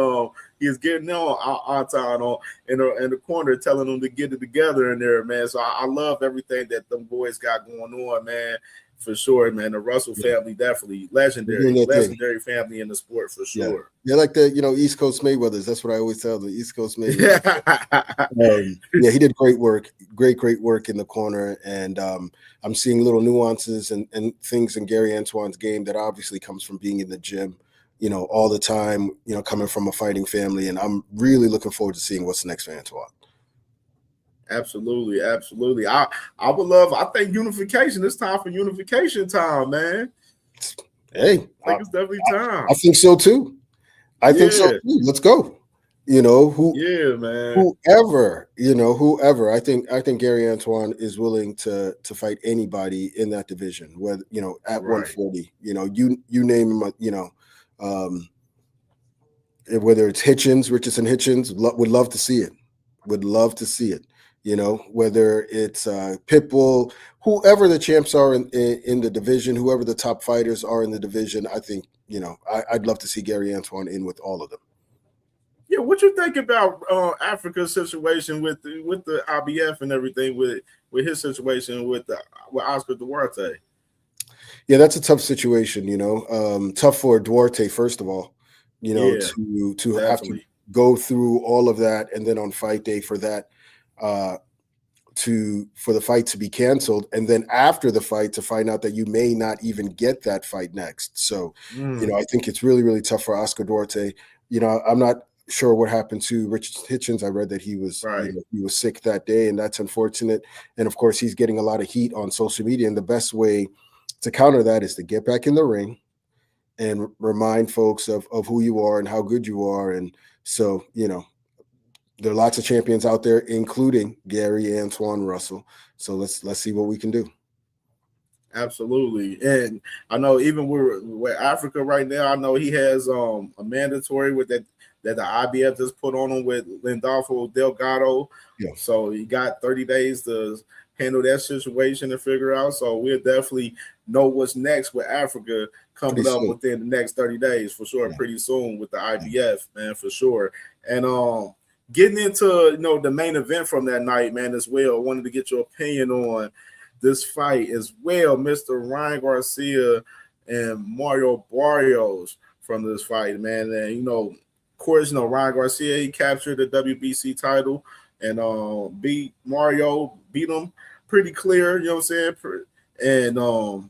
[SPEAKER 2] Anton in the corner, telling them to get it together in there, man. So I love everything that them boys got going on, man. For sure, man. The Russell family, definitely legendary family in the sport, for sure.
[SPEAKER 3] They're like the East Coast Mayweathers. That's what I always tell the East Coast Mayweathers. He did great work in the corner, and I'm seeing little nuances and things in Gary Antoine's game that obviously comes from being in the gym, all the time, coming from a fighting family, and I'm really looking forward to seeing what's next for Antoine.
[SPEAKER 2] Absolutely. I would love. I think unification. It's time for unification time, man.
[SPEAKER 3] Hey,
[SPEAKER 2] I think it's definitely time.
[SPEAKER 3] I think so too. Think so too. Let's go.
[SPEAKER 2] Man.
[SPEAKER 3] Whoever. I think Gary Antoine is willing to fight anybody in that division. Whether at 140. You name him. whether it's Richardson Hitchens, would love to see it. Would love to see it. Whether it's Pitbull, whoever the champs are in the division, whoever the top fighters are in the division, I think, I'd love to see Gary Antoine in with all of them.
[SPEAKER 2] Yeah, what you think about Africa's situation with the IBF and everything with his situation with Oscar Duarte?
[SPEAKER 3] Yeah, that's a tough situation. Tough for Duarte first of all. To have to go through all of that, and then on fight day for that, for the fight to be canceled, and then after the fight to find out that you may not even get that fight next. So, I think it's really, really tough for Oscar Duarte. I'm not sure what happened to Richard Hitchens. I read that he was he was sick that day, and that's unfortunate. And of course, he's getting a lot of heat on social media. And the best way to counter that is to get back in the ring and remind folks of who you are and how good you are. And so, there are lots of champions out there, including Gary Antoine Russell. So let's see what we can do.
[SPEAKER 2] Absolutely. And I know even with Africa right now, I know he has a mandatory with that the IBF just put on him with Lindolfo Delgado.
[SPEAKER 3] Yeah.
[SPEAKER 2] So he got 30 days to handle that situation and figure out. So we'll definitely know what's next with Africa coming up within the next 30 days for sure. Yeah. Pretty soon with the IBF, man, for sure. And getting into the main event from that night, man, as well. I wanted to get your opinion on this fight as well, Mr. Ryan Garcia and Mario Barrios from this fight, man. And of course, Ryan Garcia, he captured the WBC title and beat him pretty clear, you know what I'm saying? And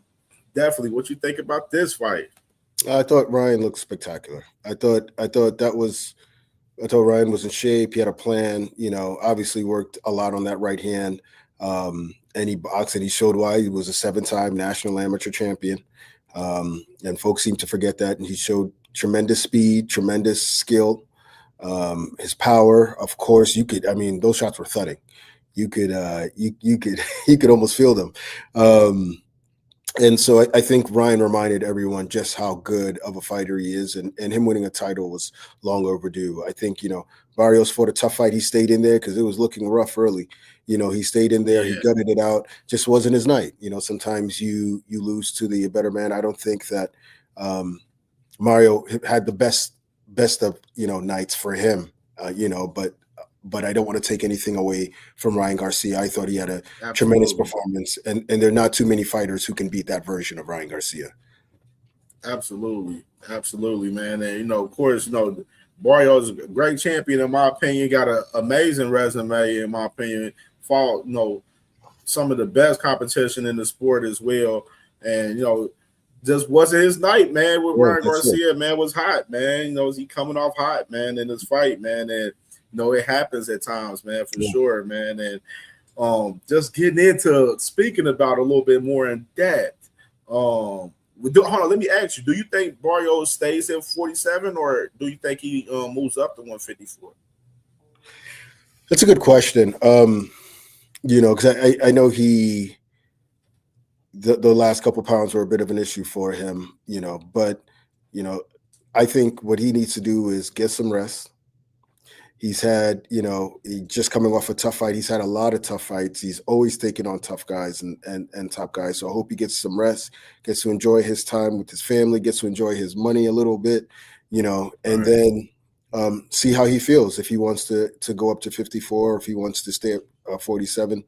[SPEAKER 2] definitely, what you think about this fight?
[SPEAKER 3] I thought Ryan looked spectacular. I thought Ryan was in shape. He had a plan, obviously worked a lot on that right hand. And he boxed, and he showed why. He was a 7-time national amateur champion. And folks seem to forget that. And he showed tremendous speed, tremendous skill, his power. Of course, those shots were thudding. You could almost feel them. And so I think Ryan reminded everyone just how good of a fighter he is, and him winning a title was long overdue. I think, Barrios fought a tough fight. He stayed in there because it was looking rough early. He stayed in there. Yeah. He gutted it out. Just wasn't his night. Sometimes you lose to the better man. I don't think that Mario had the best of, nights for him, but I don't want to take anything away from Ryan Garcia. I thought he had a tremendous performance, and there are not too many fighters who can beat that version of Ryan Garcia.
[SPEAKER 2] Absolutely, man. And of course, Barrios is a great champion in my opinion. Got an amazing resume in my opinion. Fought some of the best competition in the sport as well, and just wasn't his night, man. With Ryan Garcia, man, was hot, man. Is he coming off hot, man, in this fight, man, and. It happens at times, man, for sure, man. And just getting into speaking about a little bit more in depth. Hold on, let me ask you: do you think Barrios stays at 47, or do you think he moves up to 154?
[SPEAKER 3] That's a good question. Because I know the last couple pounds were a bit of an issue for him, but I think what he needs to do is get some rest. He's had, just coming off a tough fight. He's had a lot of tough fights. He's always taking on tough guys and top guys. So I hope he gets some rest, gets to enjoy his time with his family, gets to enjoy his money a little bit, and then see how he feels. If he wants to go up to 54, or if he wants to stay at 47.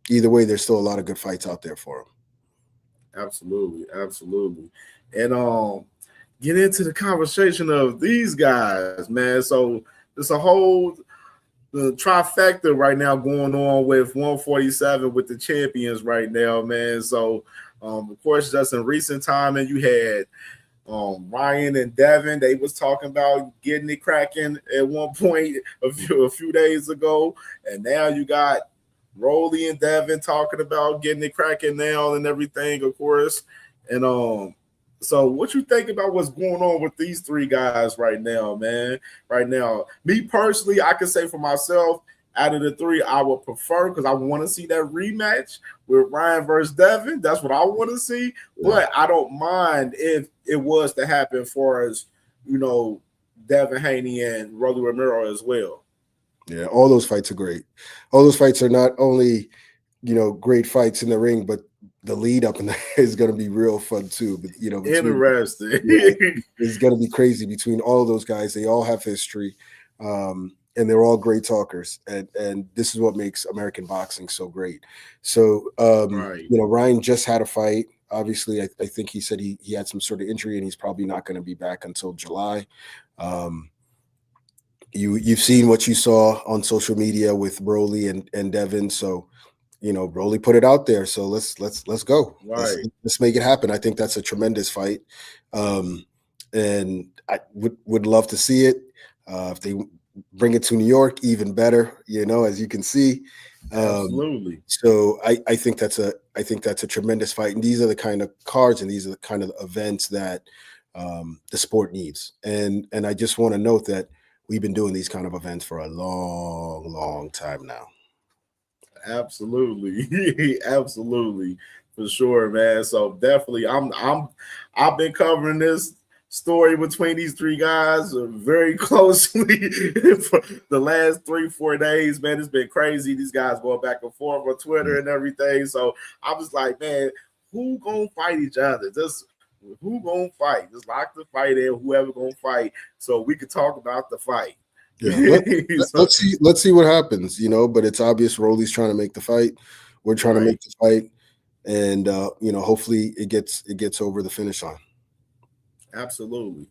[SPEAKER 3] Either way, there's still a lot of good fights out there for him.
[SPEAKER 2] Absolutely. And get into the conversation of these guys, man. So there's a whole trifecta right now going on with 147 with the champions right now, man. So, of course, just in recent time, and you had Ryan and Devin. They was talking about getting it cracking at one point a few days ago, and now you got Rolly and Devin talking about getting it cracking now and everything, of course. And so what you think about what's going on with these three guys right now, man? Right now, me personally, I can say for myself, out of the three, I would prefer, because I want to see that rematch with Ryan versus Devin. That's what I want to see. But I don't mind if it was to happen for us, Devin Haney and Rolly Romero as well.
[SPEAKER 3] Yeah, all those fights are great. All those fights are not only, great fights in the ring, but the lead up in there is going to be real fun too. But
[SPEAKER 2] Interesting.
[SPEAKER 3] It's going to be crazy between all of those guys. They all have history, and they're all great talkers. And this is what makes American boxing so great. So, Ryan just had a fight. Obviously, I think he said he had some sort of injury, and he's probably not going to be back until July. You've seen what you saw on social media with Broly and Devin. So, Broly put it out there. So let's go.
[SPEAKER 2] Right.
[SPEAKER 3] Let's make it happen. I think that's a tremendous fight. And I would love to see it. If they bring it to New York, even better, as you can see.
[SPEAKER 2] Absolutely.
[SPEAKER 3] So I think that's a tremendous fight. And these are the kind of cards and these are the kind of events that the sport needs. And I just want to note that we've been doing these kind of events for a long, long time now.
[SPEAKER 2] Absolutely. Absolutely. For sure, man. So definitely I've been covering this story between these three guys very closely for the last 3-4 days, man. It's been crazy. These guys going back and forth on Twitter and everything. So I was like, man, who gonna fight each other? Just who gonna fight? Just lock the fight in, whoever gonna fight, so we could talk about the fight.
[SPEAKER 3] Yeah, let's see what happens, but it's obvious Rolly's trying to make the fight. We're trying to make the fight, and hopefully it gets over the finish line.
[SPEAKER 2] Absolutely,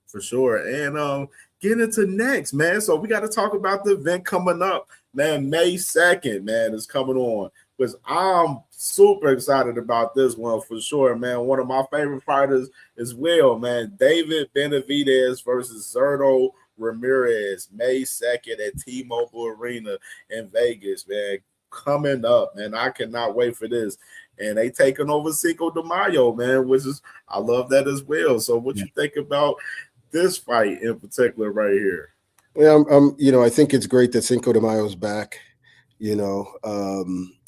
[SPEAKER 2] for sure. And get into next, man. So we got to talk about the event coming up, man. May 2nd, man, is coming on. Because I'm super excited about this one for sure, man. One of my favorite fighters as well, man. David Benavidez versus Zurdo Ramirez, May 2nd at T-Mobile Arena in Vegas, man. Coming up, man. I cannot wait for this. And they taking over Cinco de Mayo, man, which is, I love that as well. So what you think about this fight in particular right here?
[SPEAKER 3] Yeah, I think it's great that Cinco de Mayo is back,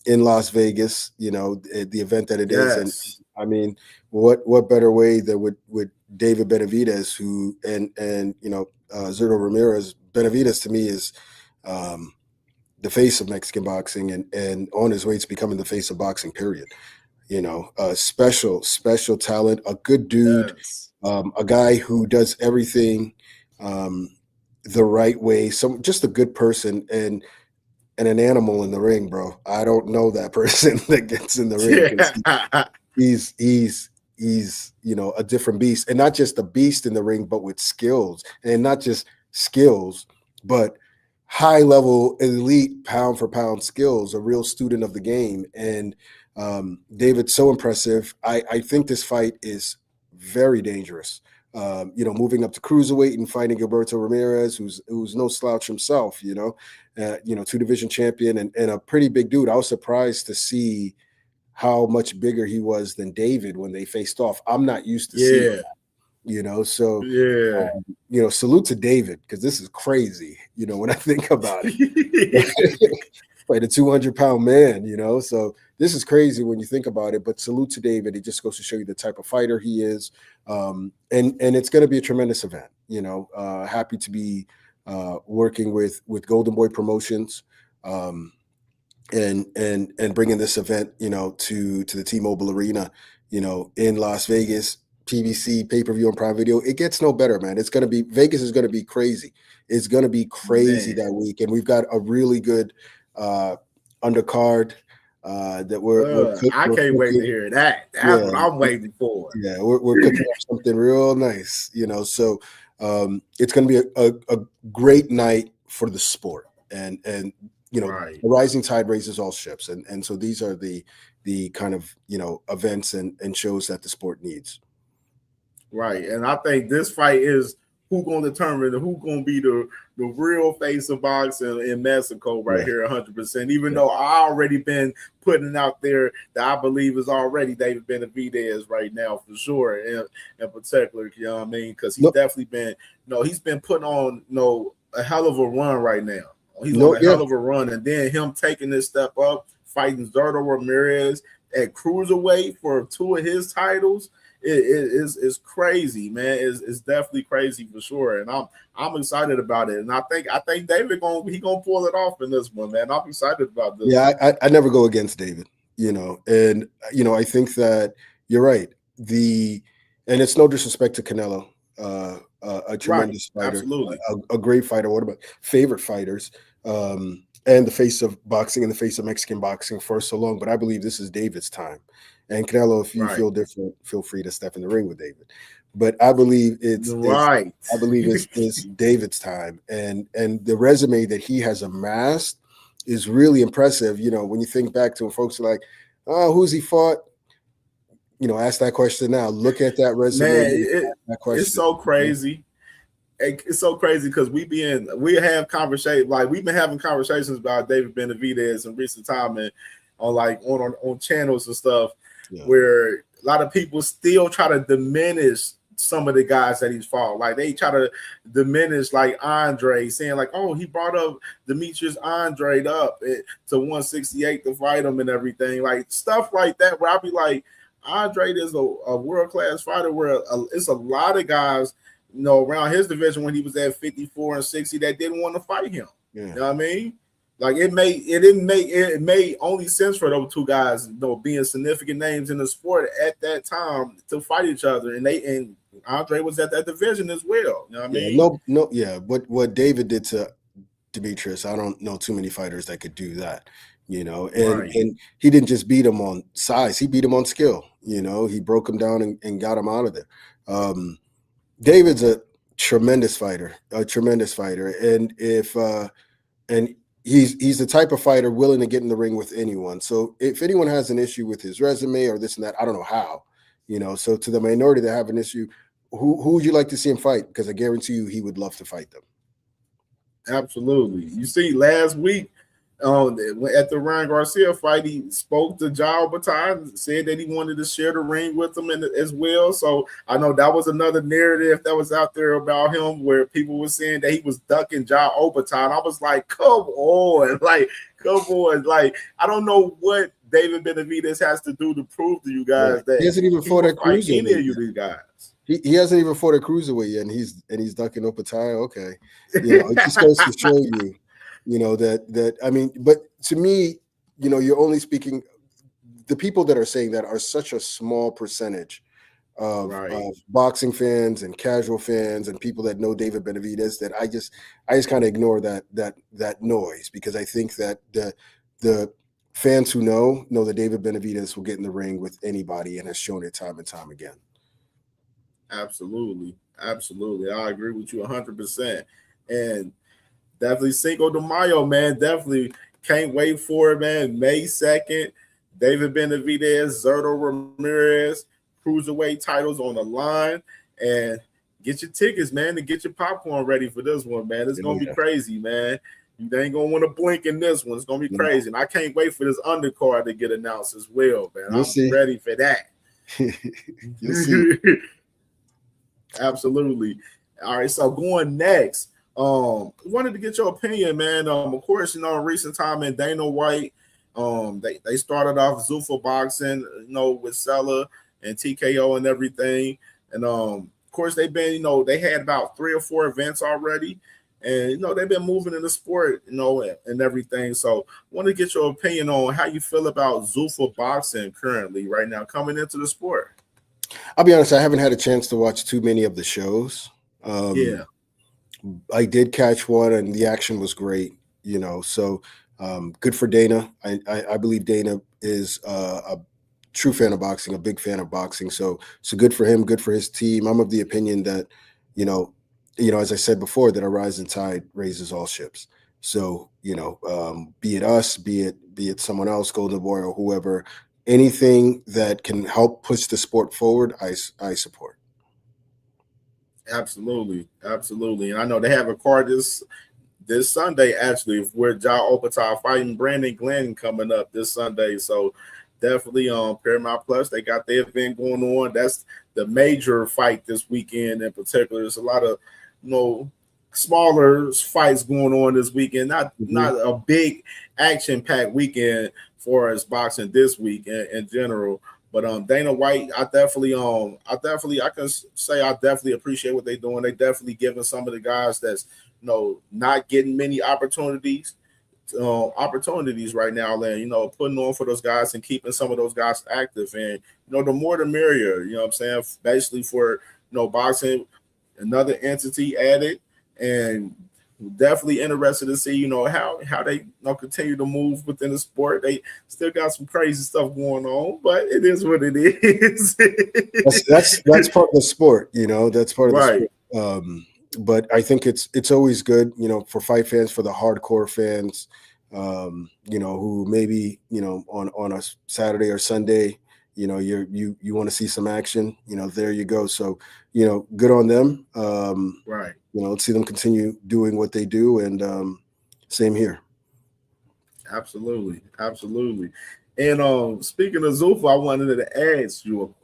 [SPEAKER 3] in Las Vegas, the event that it is. And I mean, what better way than with David Benavidez, who and Zurdo Ramirez. Benavidez to me is the face of Mexican boxing and on his way to becoming the face of boxing, period. Special talent, a good dude, a guy who does everything the right way. Just a good person and an animal in the ring, bro. I don't know that person that gets in the ring. He's a different beast, and not just a beast in the ring, but with skills, and not just skills, but high level elite pound for pound skills, a real student of the game. And David's so impressive. I think this fight is very dangerous. Moving up to cruiserweight and fighting Gilberto Ramirez, who's no slouch himself, two-division champion and a pretty big dude. I was surprised to see how much bigger he was than David when they faced off. I'm not used to seeing that, so salute to David, because this is crazy, when I think about it. Like a 200-pound man, so this is crazy when you think about it. But salute to David. It just goes to show you the type of fighter he is, and it's going to be a tremendous event. Happy to be working with Golden Boy Promotions, and bringing this event, to the T-Mobile Arena, in Las Vegas. PBC, pay-per-view on Prime Video. It gets no better, man. Vegas is going to be crazy. It's going to be crazy that week, and we've got a really good undercard that
[SPEAKER 2] I can't wait to hear that. That's what I'm waiting for.
[SPEAKER 3] Yeah, we're cooking up something real nice, so it's going to be a great night for the sport, and the rising tide raises all ships, and so these are the kind of events and shows that the sport needs.
[SPEAKER 2] Right, and I think this fight is who's going to determine who's going to be the real face of boxing in Mexico here 100%, even though I already been putting out there that I believe is already David Benavidez right now for sure, in particular, you know what I mean? Because he's definitely been, he's been putting on, a hell of a run right now. He's on a hell of a run, and then him taking this step up, fighting Zurdo Ramirez at cruiserweight for 2 of his titles it's crazy, man. It's definitely crazy for sure, and I'm excited about it. And I think David gonna pull it off in this one, man. I'm excited about this.
[SPEAKER 3] Yeah, I never go against David, and I think that you're right. And it's no disrespect to Canelo, a tremendous fighter,
[SPEAKER 2] absolutely,
[SPEAKER 3] a great fighter, one of my favorite fighters, and the face of boxing and the face of Mexican boxing for so long. But I believe this is David's time. And Canelo, if you feel different, feel free to step in the ring with David. But I believe it's David's time, and the resume that he has amassed is really impressive. When you think back to when folks are like, "Oh, who's he fought?" Ask that question now. Look at that resume.
[SPEAKER 2] Man, it's so crazy. It's so crazy because we have conversations, like we've been having conversations about David Benavidez in recent time, and on channels and stuff, where a lot of people still try to diminish some of the guys that he's fought. Like they try to diminish like Andre, saying like, oh, he brought up Demetrius Andre up to 168 to fight him and everything, like stuff like that, where I'll be like, Andre is a world-class fighter where it's a lot of guys, around his division when he was at 54 and 60 that didn't want to fight him.
[SPEAKER 3] Yeah.
[SPEAKER 2] You know what I mean? Like it made only sense for those two guys, being significant names in the sport at that time to fight each other. And Andre was at that division as well. You know what I mean?
[SPEAKER 3] Yeah. What David did to Demetrius, I don't know too many fighters that could do that. And he didn't just beat him on size, he beat him on skill. He broke him down and got him out of there. David's a tremendous fighter, and he's the type of fighter willing to get in the ring with anyone. So if anyone has an issue with his resume or this and that, I don't know how. So to the minority that have an issue, who would you like to see him fight? Because I guarantee you he would love to fight them.
[SPEAKER 2] Absolutely. You see, last week at the Ryan Garcia fight, he spoke to Jao Bataan, said that he wanted to share the ring with him as well. So I know that was another narrative that was out there about him, where people were saying that he was ducking Jao Bataan. I was like, come on, like I don't know what David Benavidez has to do to prove to you guys that
[SPEAKER 3] he hasn't even fought at cruiserweight.
[SPEAKER 2] Any of you these guys.
[SPEAKER 3] He hasn't even fought at cruiserweight yet, and he's ducking Bataan. Okay, it just goes to show you. But to me, you're only speaking, the people that are saying that are such a small percentage of boxing fans and casual fans and people that know David Benavidez, that I just kind of ignore that noise, because I think that the fans who know that David Benavidez will get in the ring with anybody and has shown it time and time again.
[SPEAKER 2] Absolutely. I agree with you 100%. And definitely Cinco de Mayo, man. Definitely can't wait for it, man. May 2nd, David Benavidez, Zurdo Ramirez, cruiserweight titles on the line. And get your tickets, man, and get your popcorn ready for this one, man. It's going to be crazy, man. You ain't going to want to blink in this one. It's going to be crazy. And I can't wait for this undercard to get announced as well, man. I'm ready for that.
[SPEAKER 3] You'll see.
[SPEAKER 2] Absolutely. All right, so going next, wanted to get your opinion, man. Of course, in recent time in Dana White, they started off Zuffa boxing, with Sella and TKO and everything. And of course, they've been, they had about 3 or 4 events already. And they've been moving in the sport, and everything. So want to get your opinion on how you feel about Zuffa boxing currently right now coming into the sport.
[SPEAKER 3] I'll be honest, I haven't had a chance to watch too many of the shows. I did catch one, and the action was great, so good for Dana. I believe Dana is a true fan of boxing, a big fan of boxing. So good for him, good for his team. I'm of the opinion that, as I said before, that a rising tide raises all ships. So, be it us, be it someone else, Golden Boy or whoever, anything that can help push the sport forward, I support.
[SPEAKER 2] Absolutely. And I know they have a card this Sunday, actually, where Jao Bataan fighting Brandon Glenn coming up this Sunday. So definitely on Paramount Plus, they got their event going on. That's the major fight this weekend in particular. There's a lot of smaller fights going on this weekend. Not a big action-packed weekend for us boxing this week in general. But Dana White, I can say I definitely appreciate what they're doing. They definitely giving some of the guys that's not getting many opportunities right now, and putting on for those guys and keeping some of those guys active. And the more the merrier. You know what I'm saying? Basically, for boxing, another entity added, and definitely interested to see how they continue to move within the sport. They still got some crazy stuff going on, but it is what it is.
[SPEAKER 3] that's part of the sport. That's part of the
[SPEAKER 2] right.
[SPEAKER 3] sport. But I think it's always good, for fight fans, for the hardcore fans, who maybe on a Saturday or Sunday, you want to see some action. There you go. So good on them.
[SPEAKER 2] Right.
[SPEAKER 3] Let's see them continue doing what they do, and same here.
[SPEAKER 2] Absolutely. And speaking of Zuffa, I wanted to ask you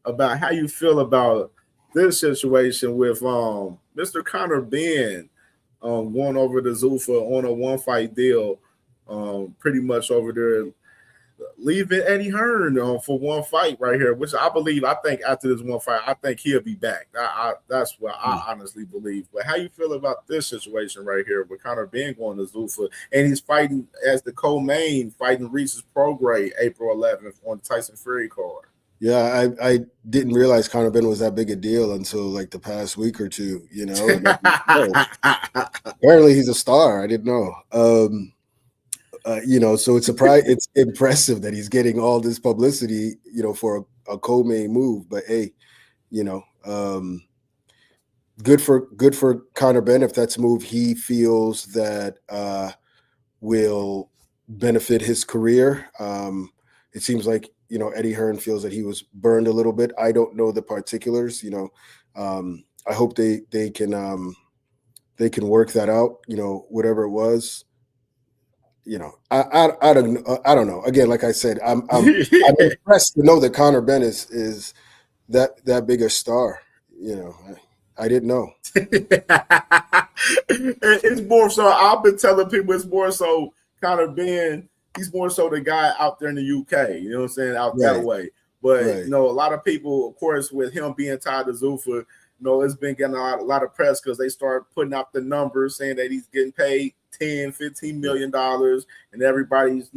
[SPEAKER 2] about how you feel about this situation with Mr. Conor Benn going over to Zuffa on a one-fight deal, pretty much over there, leaving Eddie Hearn for one fight right here, which I think after this one fight, I think he'll be back. That's what I honestly believe. But how you feel about this situation right here with Conor Benn going to Zuffa, and he's fighting as the co-main, fighting Reese's Prograis April 11th on the Tyson Fury card?
[SPEAKER 3] Yeah, I didn't realize Conor Benn was that big a deal until like the past week or two, Apparently he's a star. I didn't know. So it's it's impressive that he's getting all this publicity, for a co-main move. But hey, good for Conor Benn if that's a move he feels that will benefit his career. It seems like Eddie Hearn feels that he was burned a little bit. I don't know the particulars. I hope they can work that out. Whatever it was. I don't know. Again, like I said, I'm impressed to know that Conor Benn is that big a star. I didn't know.
[SPEAKER 2] It's more so. I've been telling people it's more so Conor Benn. He's more so the guy out there in the UK. You know what I'm saying? Out that way. But a lot of people, of course, with him being tied to Zuffa, it's been getting a lot of press because they start putting out the numbers saying that he's getting paid $10-15 million, and everybody's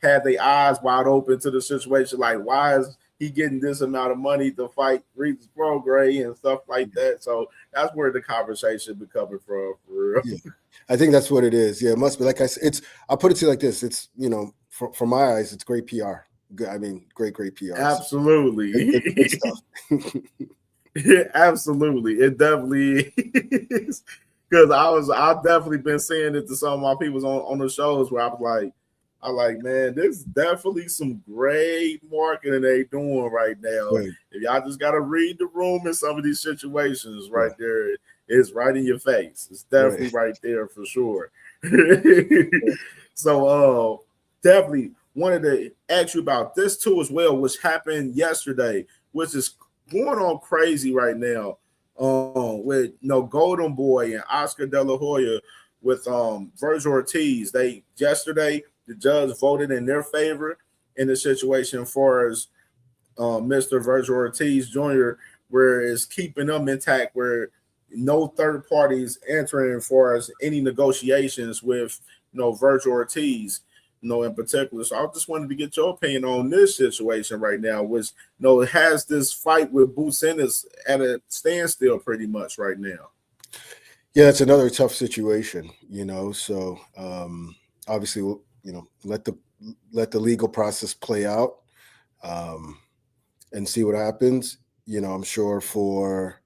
[SPEAKER 2] had their eyes wide open to the situation. Like, why is he getting this amount of money to fight Reese's Prograis and stuff like that? So that's where the conversation be coming from, for real.
[SPEAKER 3] Yeah. I think that's what it is. Yeah, it must be. Like I said, I'll put it to you like this. It's from my eyes, it's great PR. I mean, great PR.
[SPEAKER 2] Absolutely.
[SPEAKER 3] It's good stuff.
[SPEAKER 2] Yeah, absolutely. It definitely is. Because I've definitely been saying it to some of my people on the shows where I was like, man, this is definitely some great marketing they doing right now.
[SPEAKER 3] Right. If
[SPEAKER 2] y'all just got to read the room in some of these situations right there, it's right in your face. It's definitely right there for sure. So definitely wanted to ask you about this too as well, which happened yesterday, which is going on crazy right now. With Golden Boy and Oscar De La Hoya with Virgil Ortiz. Yesterday the judge voted in their favor in the situation as far as Mr. Virgil Ortiz Jr., where it's keeping them intact, where no third parties entering as far as any negotiations with Virgil Ortiz. In particular. So I just wanted to get your opinion on this situation right now, which has this fight with Boots Ennis at a standstill pretty much right now.
[SPEAKER 3] Yeah, it's another tough situation, So obviously, let the legal process play out, and see what happens. I'm sure for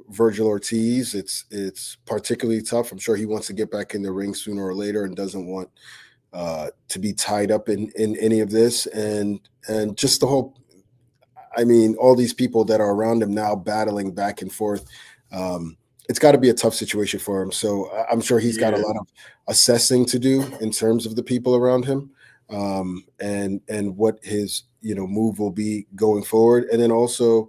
[SPEAKER 3] Virgil Ortiz, it's particularly tough. I'm sure he wants to get back in the ring sooner or later and doesn't want to be tied up in any of this, and just the whole. I mean, all these people that are around him now battling back and forth. It's got to be a tough situation for him. So I'm sure he's got a lot of assessing to do in terms of the people around him, and what his move will be going forward, and then also.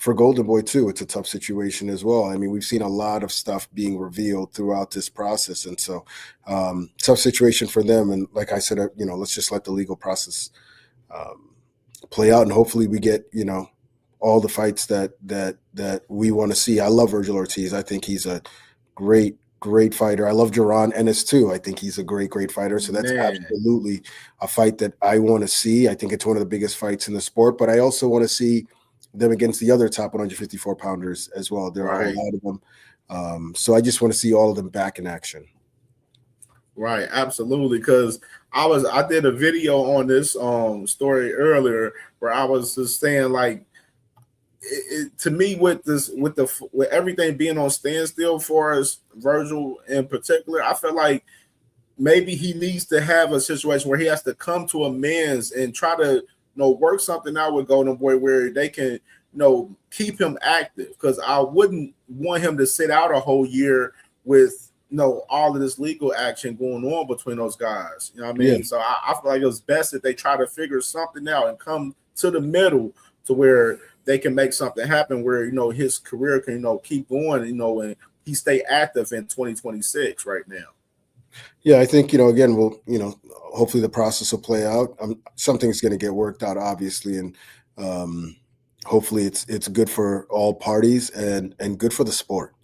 [SPEAKER 3] for Golden Boy too, it's a tough situation as well. I mean, we've seen a lot of stuff being revealed throughout this process, and so tough situation for them. And like I said, let's just let the legal process play out, and hopefully we get all the fights that we want to see. I love Virgil Ortiz. I think he's a great fighter. I love Jaron Ennis too. I think he's a great fighter. So that's absolutely a fight that I want to see. I think it's one of the biggest fights in the sport, but I also want to see them against the other top 154 pounders as well. There are a lot of them. So I just want to see all of them back in action.
[SPEAKER 2] Right, absolutely. Because I did a video on this story earlier where I was just saying, like, to me, with everything being on standstill for us, Virgil in particular, I feel like maybe he needs to have a situation where he has to come to amends and try to work something out with Golden Boy where they can keep him active, because I wouldn't want him to sit out a whole year with all of this legal action going on between those guys. You know what I mean? Yeah. So I feel like it was best that they try to figure something out and come to the middle to where they can make something happen where his career can keep going, and he stay active in 2026 right now.
[SPEAKER 3] Yeah, I think again we'll hopefully the process will play out. Something's going to get worked out, obviously, and hopefully it's good for all parties and good for the sport.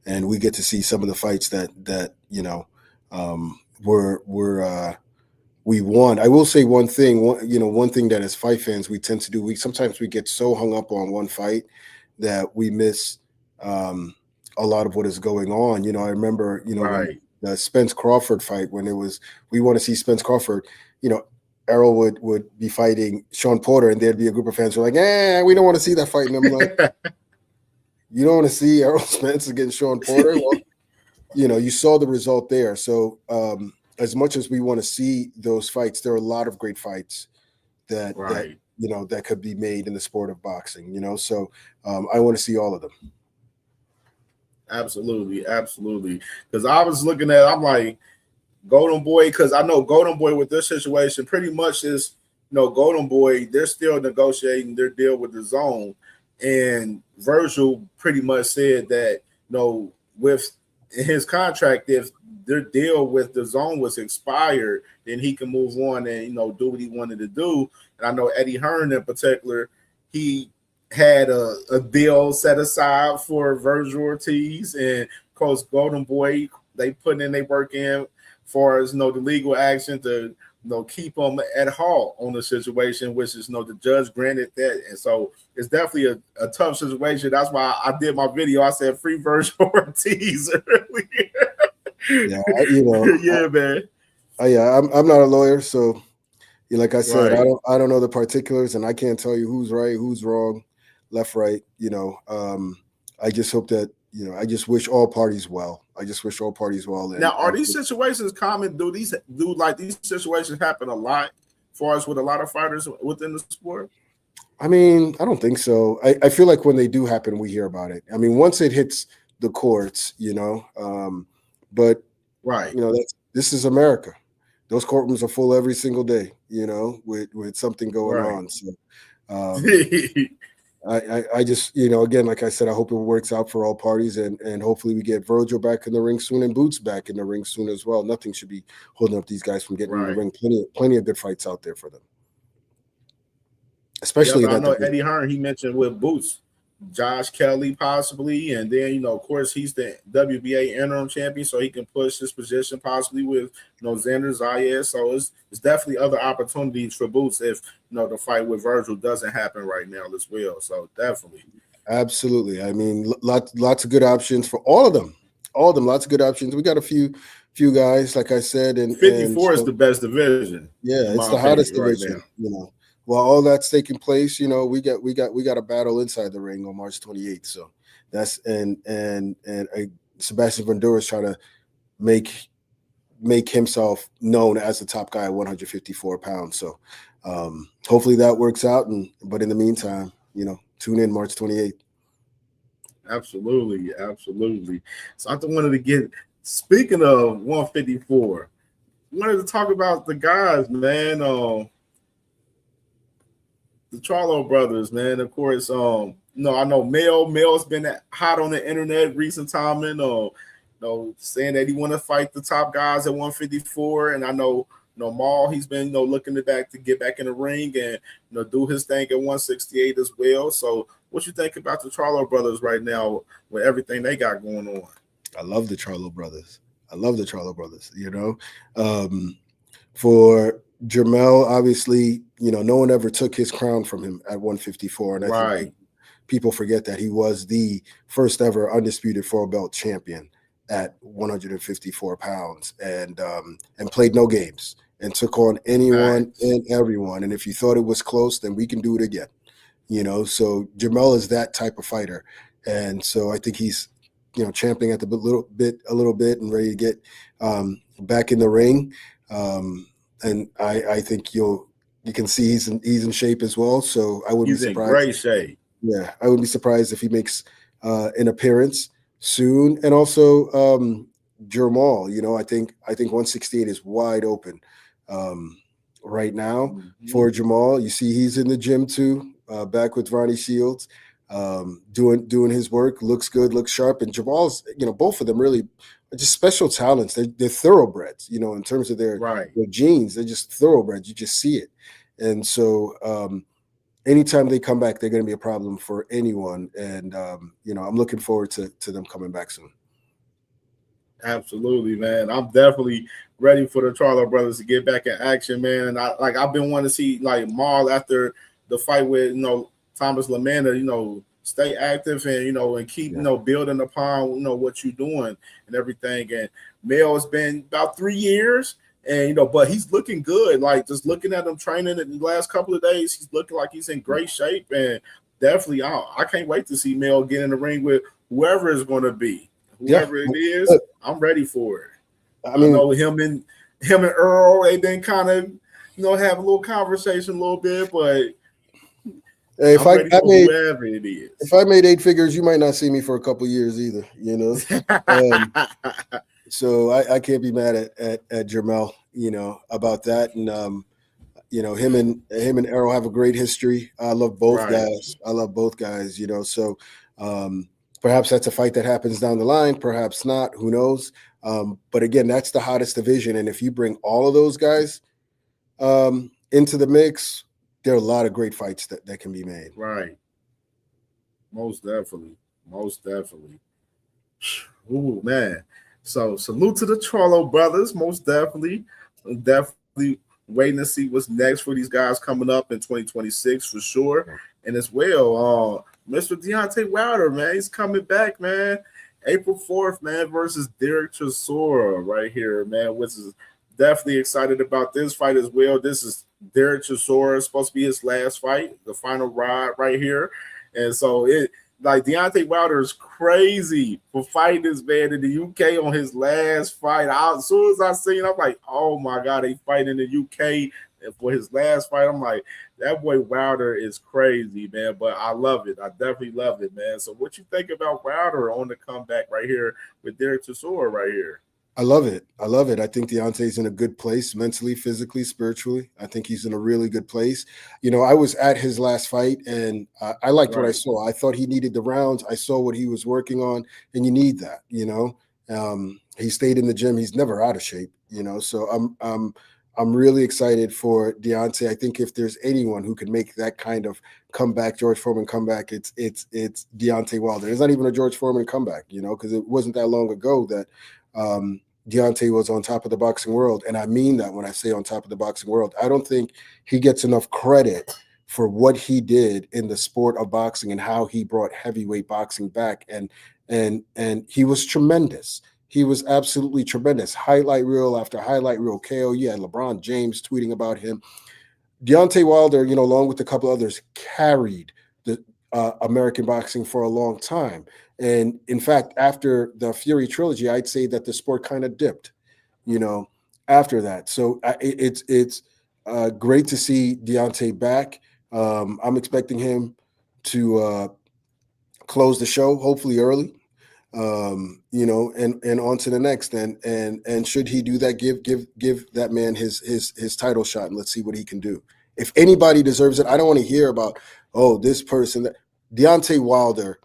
[SPEAKER 3] And we get to see some of the fights that we won. I will say one thing. One thing that as fight fans we tend to do. Sometimes we get so hung up on one fight that we miss a lot of what is going on. I remember when the Spence Crawford fight, when we want to see Spence Crawford, Errol would be fighting Sean Porter, and there'd be a group of fans who are like, we don't want to see that fight. And I'm like, you don't want to see Errol Spence against Sean Porter? Well, you saw the result there. So as much as we want to see those fights, there are a lot of great fights that could be made in the sport of boxing. So I want to see all of them.
[SPEAKER 2] Absolutely. Because I was looking at, I'm like, Golden Boy, because I know Golden Boy with this situation pretty much is, Golden Boy, they're still negotiating their deal with the Zone. And Virgil pretty much said that, with his contract, if their deal with the Zone was expired, then he can move on and, do what he wanted to do. And I know Eddie Hearn in particular, he had a deal set aside for Virgil Ortiz, and of course Golden Boy, they put in their work in far as the legal action to keep him at halt on the situation, which is the judge granted that. And so it's definitely a tough situation. That's why I did my video. I said free Virgil Ortiz earlier.
[SPEAKER 3] Yeah,
[SPEAKER 2] man.
[SPEAKER 3] I'm not a lawyer, so like I said, I don't know the particulars, and I can't tell you who's right, who's wrong, left, right. I just hope that I just wish all parties well. Now, are these situations common? Do these situations happen a lot for us with a lot of fighters within the sport? I mean, I don't think so. I feel like when they do happen, we hear about it. I mean, once it hits the courts, but this is America. Those courtrooms are full every single day, with something going on. So I just, again, like I said, I hope it works out for all parties, and hopefully we get Virgil back in the ring soon and Boots back in the ring soon as well. Nothing should be holding up these guys from getting in the ring. Plenty of good fights out there for them. Especially
[SPEAKER 2] I know Eddie Hearn, he mentioned with Boots, Josh Kelly possibly, and then of course he's the WBA interim champion, so he can push his position possibly with Xander Zayas. So it's definitely other opportunities for Boots if the fight with Virgil doesn't happen right now as well. So definitely,
[SPEAKER 3] absolutely. I mean, lots of good options for all of them. Lots of good options. We got a few guys, like I said, and
[SPEAKER 2] 54 is the best division.
[SPEAKER 3] Yeah, it's the hottest division. Right, while all that's taking place, we got a battle inside the ring on March 28th. So that's and Sebastian Fundora is trying to make himself known as the top guy at 154 pounds. So hopefully that works out. But in the meantime, tune in March 28th.
[SPEAKER 2] Absolutely. So I wanted to get, speaking of 154, wanted to talk about the guys, man. the Charlo brothers, man. Of course, I know Mel's been hot on the internet recent time, and saying that he want to fight the top guys at 154, and I know. Maul, he's been looking to get back in the ring and do his thing at 168 as well. So, what you think about the Charlo brothers right now with everything they got going on?
[SPEAKER 3] I love the Charlo brothers. For Jermell, obviously, no one ever took his crown from him at 154, and I think people forget that he was the first ever undisputed 4-belt champion at 154 pounds, and played no games and took on anyone and everyone. And if you thought it was close, then we can do it again. So Jermell is that type of fighter, and so I think he's champing at the a little bit and ready to get back in the ring. And I think you can see he's in shape as well. So I wouldn't be surprised.
[SPEAKER 2] He's in great shape.
[SPEAKER 3] Yeah, I wouldn't be surprised if he makes an appearance soon. And also Jermall, I think 168 is wide open right now for Jermall. You see he's in the gym too, back with Ronnie Shields, doing his work, looks good, looks sharp. And Jamal's, both of them really are just special talents. They're thoroughbreds, in terms of their genes. They're just thoroughbreds. You just see it. And so anytime they come back, they're going to be a problem for anyone. And, I'm looking forward to them coming back soon.
[SPEAKER 2] Absolutely, man. I'm definitely ready for the Charlo brothers to get back in action, man. And I've been wanting to see Maul after the fight with Thomas LaManna, stay active and and keep building upon what you're doing and everything. And Mel has been about 3 years, and but he's looking good. Just looking at him training in the last couple of days, he's looking like he's in great shape. And definitely, I can't wait to see Mel get in the ring with whoever it's going to be. Whoever it is, I'm ready for it. I know him and Earl, they've been kind of, have a little conversation a little bit, but
[SPEAKER 3] hey, if
[SPEAKER 2] whoever it is.
[SPEAKER 3] If I made 8 figures, you might not see me for a couple years either, So I can't be mad at Jermell, about that. And him and Errol have a great history. I love both guys. So perhaps that's a fight that happens down the line, perhaps not, who knows. But again, that's the hottest division. And if you bring all of those guys into the mix, there are a lot of great fights that can be made.
[SPEAKER 2] Right. Most definitely. Ooh, man. So salute to the Charlo brothers. Most definitely. Definitely waiting to see what's next for these guys coming up in 2026 for sure. And as well, Mr. Deontay Wilder, man, he's coming back, man. April 4th, man, versus Derek Chisora right here, man, which is definitely excited about this fight as well. This is Derek Chisora, supposed to be his last fight, the final ride right here. And so Deontay Wilder is crazy for fighting this man in the UK on his last fight. As soon as I seen it, I'm like, oh my God, he fighting in the UK for his last fight. I'm like, that boy Wilder is crazy, man. But I love it. I definitely love it, man. So what you think about Wilder on the comeback right here with Derek Chisora right here?
[SPEAKER 3] I love it. I think Deontay's in a good place mentally, physically, spiritually. I think he's in a really good place. I was at his last fight, and I liked what I saw. I thought he needed the rounds. I saw what he was working on, and you need that. He stayed in the gym. He's never out of shape. So I'm really excited for Deontay. I think if there's anyone who can make that kind of comeback, George Foreman comeback, it's Deontay Wilder. It's not even a George Foreman comeback, because it wasn't that long ago that Deontay was on top of the boxing world. And I mean that when I say on top of the boxing world. I don't think he gets enough credit for what he did in the sport of boxing and how he brought heavyweight boxing back. And he was tremendous. He was absolutely tremendous. Highlight reel after highlight reel KO. You had LeBron James tweeting about him. Deontay Wilder, along with a couple others, carried the American boxing for a long time. And in fact, after the Fury trilogy, I'd say that the sport kind of dipped, after that. So it's great to see Deontay back. I'm expecting him to close the show, hopefully early, and on to the next. And should he do that, give that man his title shot, and let's see what he can do. If anybody deserves it, I don't want to hear about, oh, this person. Deontay Wilder,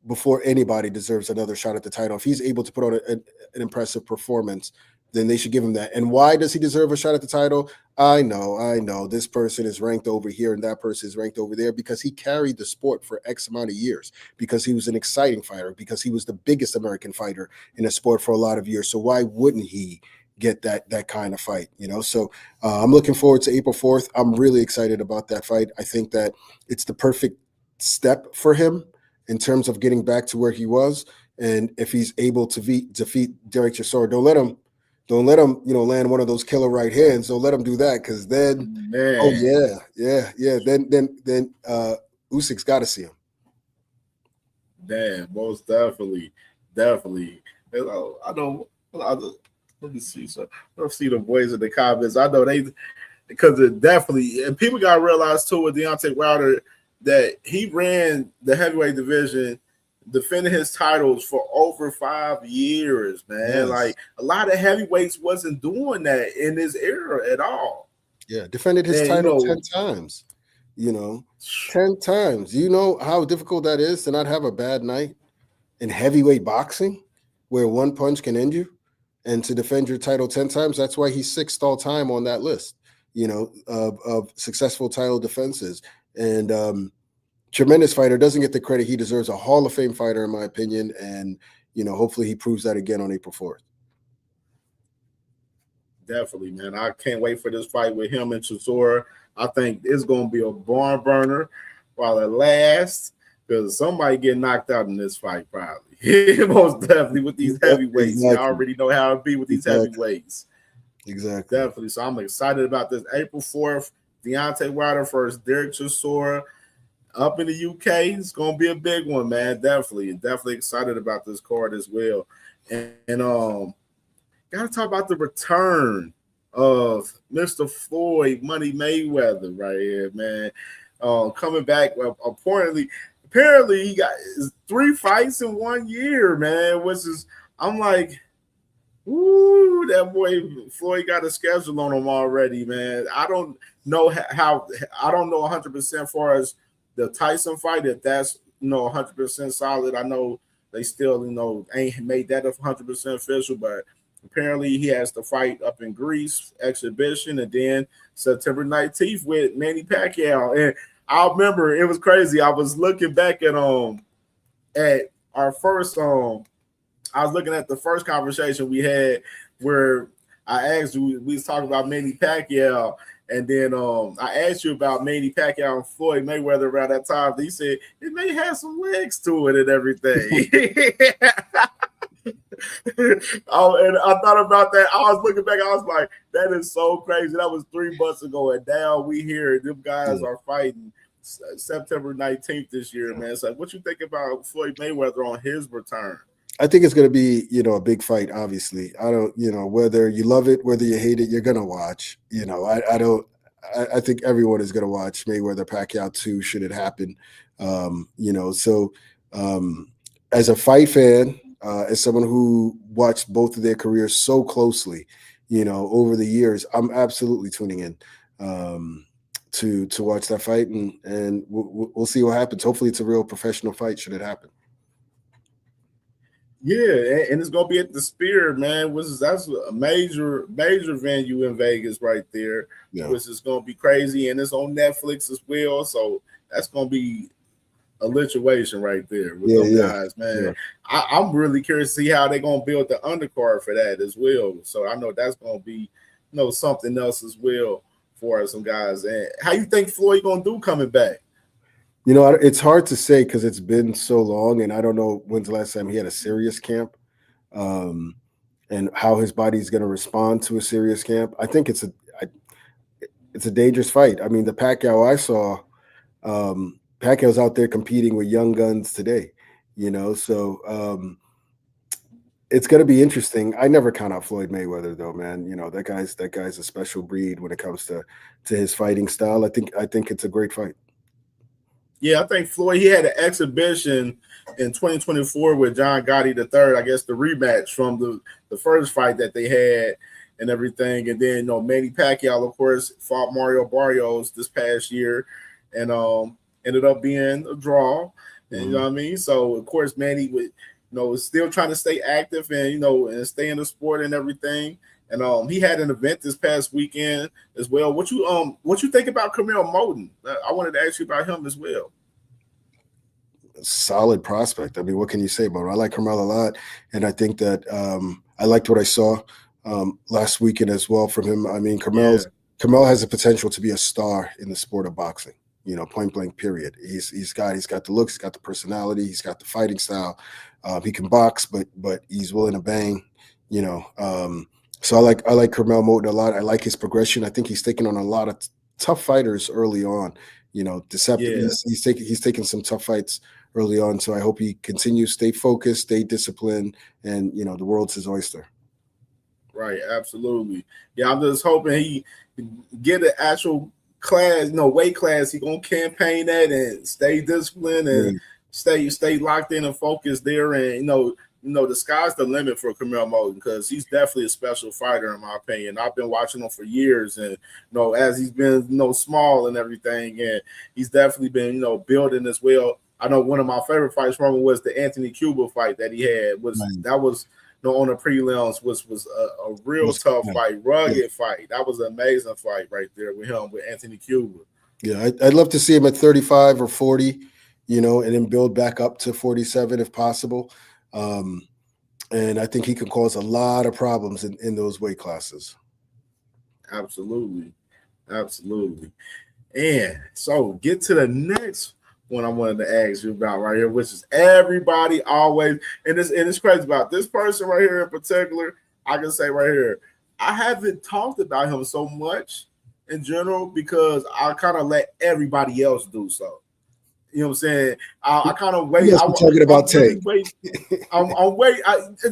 [SPEAKER 3] before anybody, deserves another shot at the title. If he's able to put on an impressive performance, then they should give him that. And why does he deserve a shot at the title? I know. This person is ranked over here and that person is ranked over there because he carried the sport for X amount of years, because he was an exciting fighter, because he was the biggest American fighter in the sport for a lot of years. So why wouldn't he get that kind of fight? So I'm looking forward to April 4th. I'm really excited about that fight. I think that it's the perfect step for him in terms of getting back to where he was. And if he's able to defeat Derek Chisora, don't let him, land one of those killer right hands. Don't let him do that, because then,
[SPEAKER 2] Man.
[SPEAKER 3] oh yeah. Then Usyk's got to see him.
[SPEAKER 2] Damn, most definitely. I know. Let me see. So I don't see the boys in the comments. I know because it definitely, and people got to realize too with Deontay Wilder that he ran the heavyweight division, defending his titles for over 5 years, man.
[SPEAKER 3] Yes.
[SPEAKER 2] Like a lot of heavyweights wasn't doing that in this era at all.
[SPEAKER 3] Yeah, defended his title 10 times. 10 times. You know how difficult that is to not have a bad night in heavyweight boxing, where one punch can end you, and to defend your title 10 times. That's why he's 6th all time on that list, of successful title defenses. And tremendous fighter, doesn't get the credit he deserves. A Hall of Fame fighter, in my opinion. And, hopefully he proves that again on April 4th.
[SPEAKER 2] Definitely, man. I can't wait for this fight with him and Chisora. I think it's going to be a barn burner while it lasts, because somebody get knocked out in this fight probably. Most definitely with these heavyweights. Exactly. You already know how it be with these heavyweights.
[SPEAKER 3] Exactly.
[SPEAKER 2] Definitely. So I'm excited about this. April 4th, Deontay Wilder versus Derek Chisora up in the UK. It's going to be a big one, man. Definitely excited about this card as well. And got to talk about the return of Mr. Floyd Money Mayweather right here, man. Coming back. Apparently he got 3 fights in 1 year, man. Which is, I'm like, ooh, that boy Floyd got a schedule on him already, man. I don't know how. I don't know 100% far as the Tyson fight, if that's 100% solid. I know they still ain't made that 100% official, but apparently he has to fight up in Greece exhibition, and then September 19th with Manny Pacquiao. And I remember it was crazy. I was looking back at our first I was looking at the first conversation we had where I asked you, we was talking about Manny Pacquiao, and then I asked you about Manny Pacquiao and Floyd Mayweather around that time. He said it may have some legs to it and everything. And I thought about that. I was looking back. I was like, that is so crazy. That was 3 months ago, and now we hear them guys are fighting September 19th this year, man. So what you think about Floyd Mayweather on his return?
[SPEAKER 3] I think it's going to be, a big fight. Obviously, I don't, whether you love it, whether you hate it, you're going to watch. I think everyone is going to watch Mayweather Pacquiao 2 should it happen. So as a fight fan, as someone who watched both of their careers so closely, over the years, I'm absolutely tuning in to watch that fight, and we'll see what happens. Hopefully, it's a real professional fight should it happen.
[SPEAKER 2] Yeah, and it's gonna be at the Sphere, man. That's a major venue in Vegas right there, which is gonna be crazy, and it's on Netflix as well. So that's gonna be a lituation right there with those guys, man. Yeah. I'm really curious to see how they're gonna build the undercard for that as well. So I know that's gonna be, something else as well for some guys. And how you think Floyd gonna do coming back?
[SPEAKER 3] It's hard to say because it's been so long, and I don't know when's the last time he had a serious camp, and how his body's going to respond to a serious camp. I think it's a dangerous fight. I mean, the Pacquiao I saw, Pacquiao's out there competing with young guns today, so it's going to be interesting. I never count out Floyd Mayweather though, man. That guy's a special breed when it comes to his fighting style. I think it's a great fight.
[SPEAKER 2] Yeah, I think Floyd, he had an exhibition in 2024 with John Gotti III, I guess the rematch from the first fight that they had. and everything. And then, Manny Pacquiao, of course, fought Mario Barrios this past year and ended up being a draw. And you know what I mean? So, of course, Manny would, is still trying to stay active and, and stay in the sport and everything. And he had an event this past weekend as well. What you think about Camille Moten? I wanted to ask you about him as well.
[SPEAKER 3] Solid prospect. I mean, what can you say about him? I like Camille a lot, and I think that I liked what I saw last weekend as well from him. I mean, Camille has the potential to be a star in the sport of boxing. Point blank. Period. He's got the looks, he's got the personality, he's got the fighting style. He can box, but he's willing to bang. So I like Camille Moten a lot. I like his progression. I think he's taken on a lot of tough fighters early on. Deceptive. Yeah. He's taken some tough fights early on. So I hope he continues, stay focused, stay disciplined, and the world's his oyster.
[SPEAKER 2] Right, absolutely. Yeah, I'm just hoping he get an actual class, weight class. He gonna campaign that and stay disciplined and stay locked in and focused there. And the sky's the limit for Camille Moten because he's definitely a special fighter in my opinion. I've been watching him for years, and as he's been small and everything, and he's definitely been building as well. I know one of my favorite fights from him was the Anthony Cuba fight that he had. That was on the prelims was a real tough fight, rugged fight. That was an amazing fight right there with Anthony Cuba.
[SPEAKER 3] Yeah, I'd love to see him at 35 or 40, and then build back up to 47 if possible. And I think he can cause a lot of problems in those weight classes.
[SPEAKER 2] Absolutely. And so get to the next one I wanted to ask you about right here, which is everybody always, and it's crazy about this person right here in particular. I can say right here, I haven't talked about him so much in general because I kind of let everybody else do so. You know what I'm saying? I kind of wait.
[SPEAKER 3] I'm talking about Tank.
[SPEAKER 2] I'm waiting.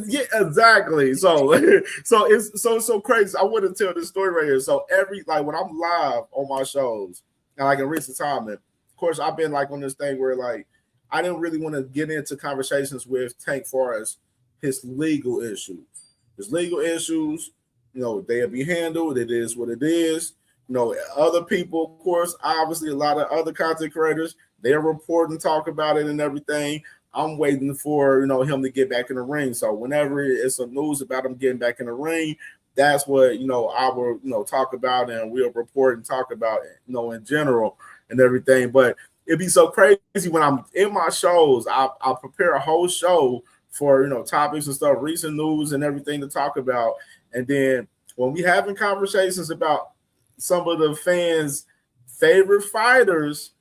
[SPEAKER 2] Yeah, exactly. So it's so crazy. I want to tell this story right here. So when I'm live on my shows, and like in recent time, and of course I've been like on this thing where like I didn't really want to get into conversations with Tank far as his legal issues. His legal issues, they'll be handled. It is what it is. Other people, of course, obviously a lot of other content creators, they'll report and talk about it and everything. I'm waiting for, him to get back in the ring. So whenever it's some news about him getting back in the ring, that's what, I will, talk about and we'll report and talk about it, in general and everything. But it'd be so crazy when I'm in my shows, I'll prepare a whole show for, topics and stuff, recent news and everything to talk about. And then when we having conversations about some of the fans' favorite fighters,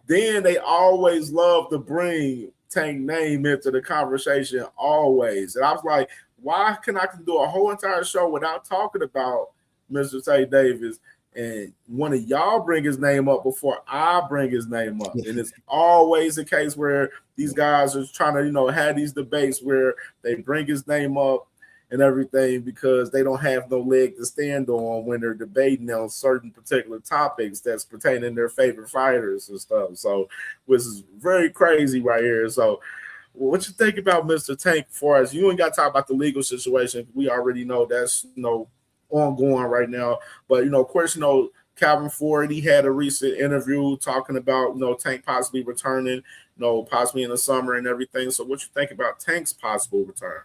[SPEAKER 2] then they always love to bring Tank name into the conversation always. And I was like, why can I do a whole entire show without talking about Mr. Tank Davis? And one of y'all bring his name up before I bring his name up. And it's always the case where these guys are trying to, have these debates where they bring his name up and everything because they don't have no leg to stand on when they're debating on certain particular topics that's pertaining to their favorite fighters and stuff. So, which is very crazy right here. So, what you think about Mr. Tank for us? You ain't got to talk about the legal situation. We already know that's, ongoing right now. But, of course, Calvin Ford, he had a recent interview talking about, Tank possibly returning, possibly in the summer and everything. So what you think about Tank's possible return?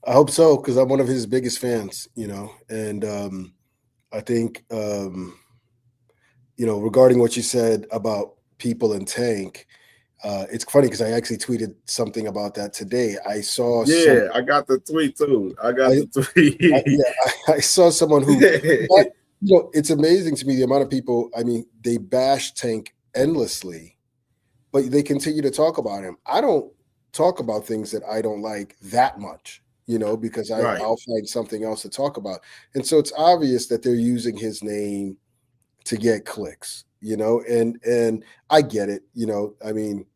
[SPEAKER 3] I hope so, because I'm one of his biggest fans, and I think, regarding what you said about people in Tank, it's funny because I actually tweeted something about that today. I saw.
[SPEAKER 2] Yeah, I got the tweet too.
[SPEAKER 3] I saw someone who, it's amazing to me the amount of people. I mean, they bash Tank endlessly, but they continue to talk about him. I don't talk about things that I don't like that much. Because I'll find something else to talk about. And so it's obvious that they're using his name to get clicks, and I get it. I mean,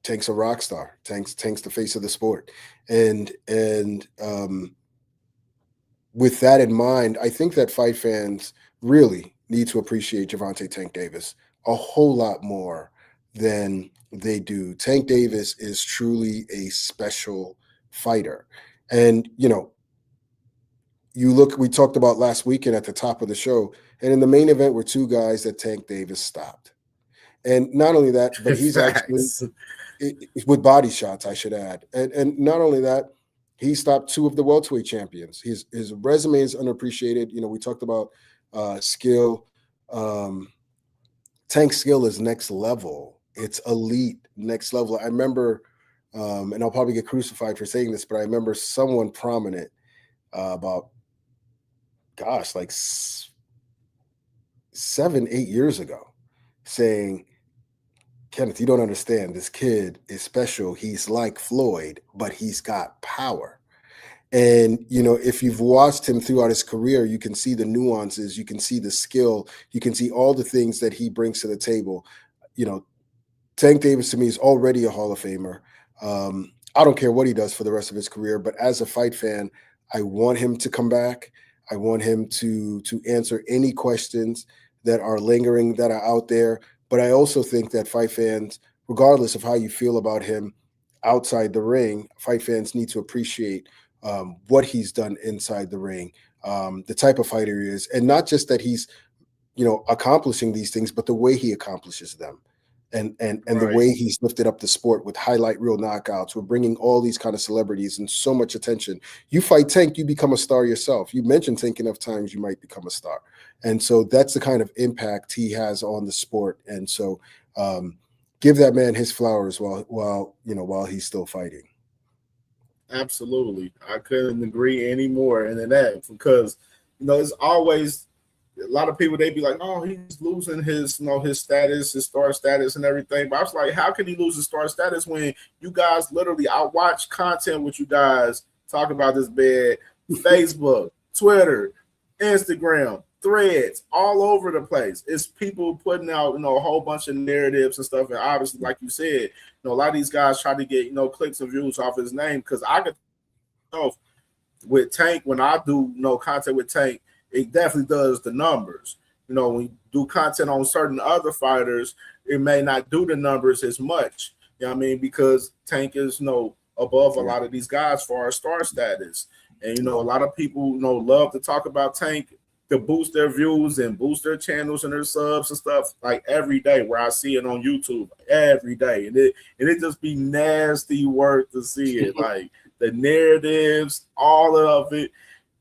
[SPEAKER 3] Tank's a rock star. Tank's the face of the sport. And with that in mind, I think that fight fans really need to appreciate Gervonta Tank Davis a whole lot more than they do. Tank Davis is truly a special fighter. And, you look, we talked about last weekend at the top of the show, and in the main event were two guys that Tank Davis stopped. And not only that, but he's actually with body shots, I should add. And not only that, he stopped two of the welterweight champions. His resume is unappreciated. You know, we talked about skill. Tank's skill is next level. It's elite, next level. I remember, and I'll probably get crucified for saying this, but I remember someone prominent about, gosh, like 7-8 years ago saying, Kenneth, you don't understand. This kid is special. He's like Floyd, but he's got power. And, you know, if you've watched him throughout his career, you can see the nuances, you can see the skill, you can see all the things that he brings to the table. You know, Tank Davis to me is already a Hall of Famer. I don't care what he does for the rest of his career, but as a fight fan, I want him to come back. I want him to answer any questions that are lingering, that are out there. But I also think that fight fans, regardless of how you feel about him outside the ring, fight fans need to appreciate what he's done inside the ring, the type of fighter he is, and not just that he's, you know, accomplishing these things, but the way he accomplishes them, and the way he's lifted up the sport with highlight reel knockouts. We're bringing all these kind of celebrities and so much attention. You fight Tank, you become a star yourself. You mentioned Tank enough times, you might become a star. And so that's the kind of impact he has on the sport. And so give that man his flowers while he's still fighting.
[SPEAKER 2] Absolutely. I couldn't agree any more in that, because, you know, it's always a lot of people, they be like, oh, he's losing his, you know, his status, his star status and everything. But I was like, how can he lose his star status when you guys literally, I watch content with you guys talk about this bed, Facebook, Twitter, Instagram, Threads, all over the place. It's people putting out, you know, a whole bunch of narratives and stuff. And obviously, like you said, you know, a lot of these guys try to get, you know, clicks and views off his name. Because I could, you know, with Tank, when I do, you know, content with Tank, it definitely does the numbers. You know, when you do content on certain other fighters, it may not do the numbers as much. You know what I mean? Because Tank is, you know, above a lot of these guys for our star status. And, you know, a lot of people, you know, love to talk about Tank to boost their views and boost their channels and their subs and stuff, like every day, where I see it on YouTube every day. And it just be nasty work to see it. Like the narratives, all of it.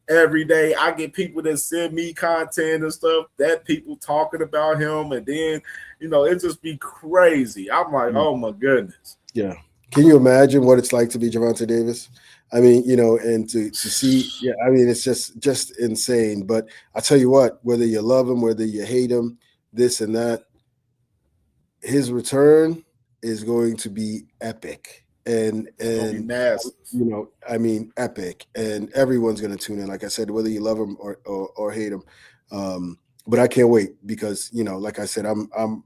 [SPEAKER 2] Every day I get people that send me content and stuff, that people talking about him, and then, you know, it just be crazy. I'm like, oh my goodness.
[SPEAKER 3] Yeah. Can you imagine what it's like to be Gervonta Davis? I mean, you know, and to see, yeah, I mean, it's just insane. But I tell you what, whether you love him, whether you hate him, this and that, his return is going to be epic. And
[SPEAKER 2] you
[SPEAKER 3] know, I mean, epic, and everyone's going to tune in. Like I said, whether you love him or hate him, but I can't wait, because, you know, like I said, I'm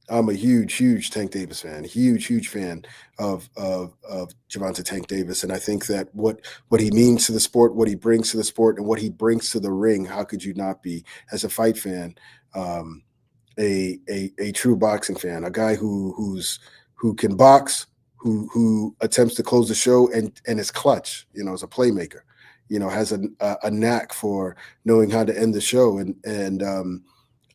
[SPEAKER 3] a huge Tank Davis fan, huge fan of Gervonta Tank Davis, and I think that what he means to the sport, what he brings to the sport, and what he brings to the ring, how could you not be, as a fight fan, a true boxing fan, a guy who can box, who attempts to close the show and is clutch, you know, as a playmaker, you know, has a knack for knowing how to end the show, and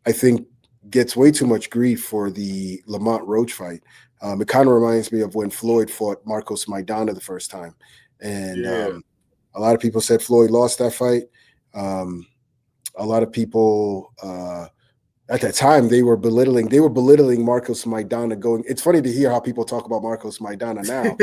[SPEAKER 3] I think gets way too much grief for the Lamont Roach fight. It kind of reminds me of when Floyd fought Marcos Maidana the first time, and a lot of people said Floyd lost that fight. A lot of people at that time, they were belittling Marcos Maidana going. It's funny to hear how people talk about Marcos Maidana now.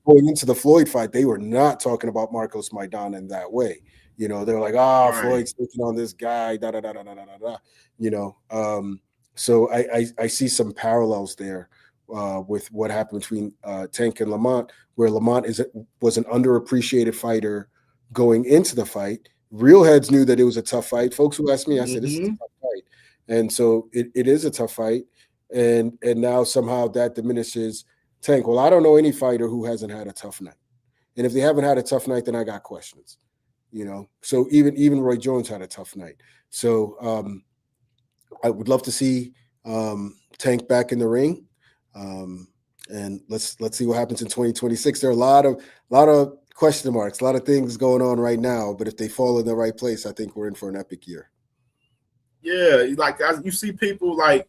[SPEAKER 3] Going into the Floyd fight, they were not talking about Marcos Maidana in that way. You know, they're like, Floyd's taking on this guy, da da da da da da da. You know, so I see some parallels there with what happened between Tank and Lamont, where Lamont was an underappreciated fighter going into the fight. Real heads knew that it was a tough fight. Folks who asked me, I said, this is a tough fight. And so it is a tough fight. And now somehow that diminishes Tank. Well, I don't know any fighter who hasn't had a tough night. And if they haven't had a tough night, then I got questions. You know, so even Roy Jones had a tough night. So I would love to see Tank back in the ring. And let's see what happens in 2026. There are a lot of question marks, a lot of things going on right now. But if they fall in the right place, I think we're in for an epic year.
[SPEAKER 2] Yeah, like you see people like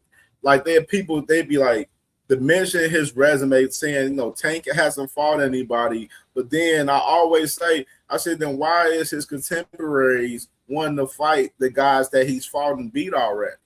[SPEAKER 2] they'd be like to mention his resume saying, Tank hasn't fought anybody. But then I said, then why is his contemporaries wanting to fight the guys that he's fought and beat already?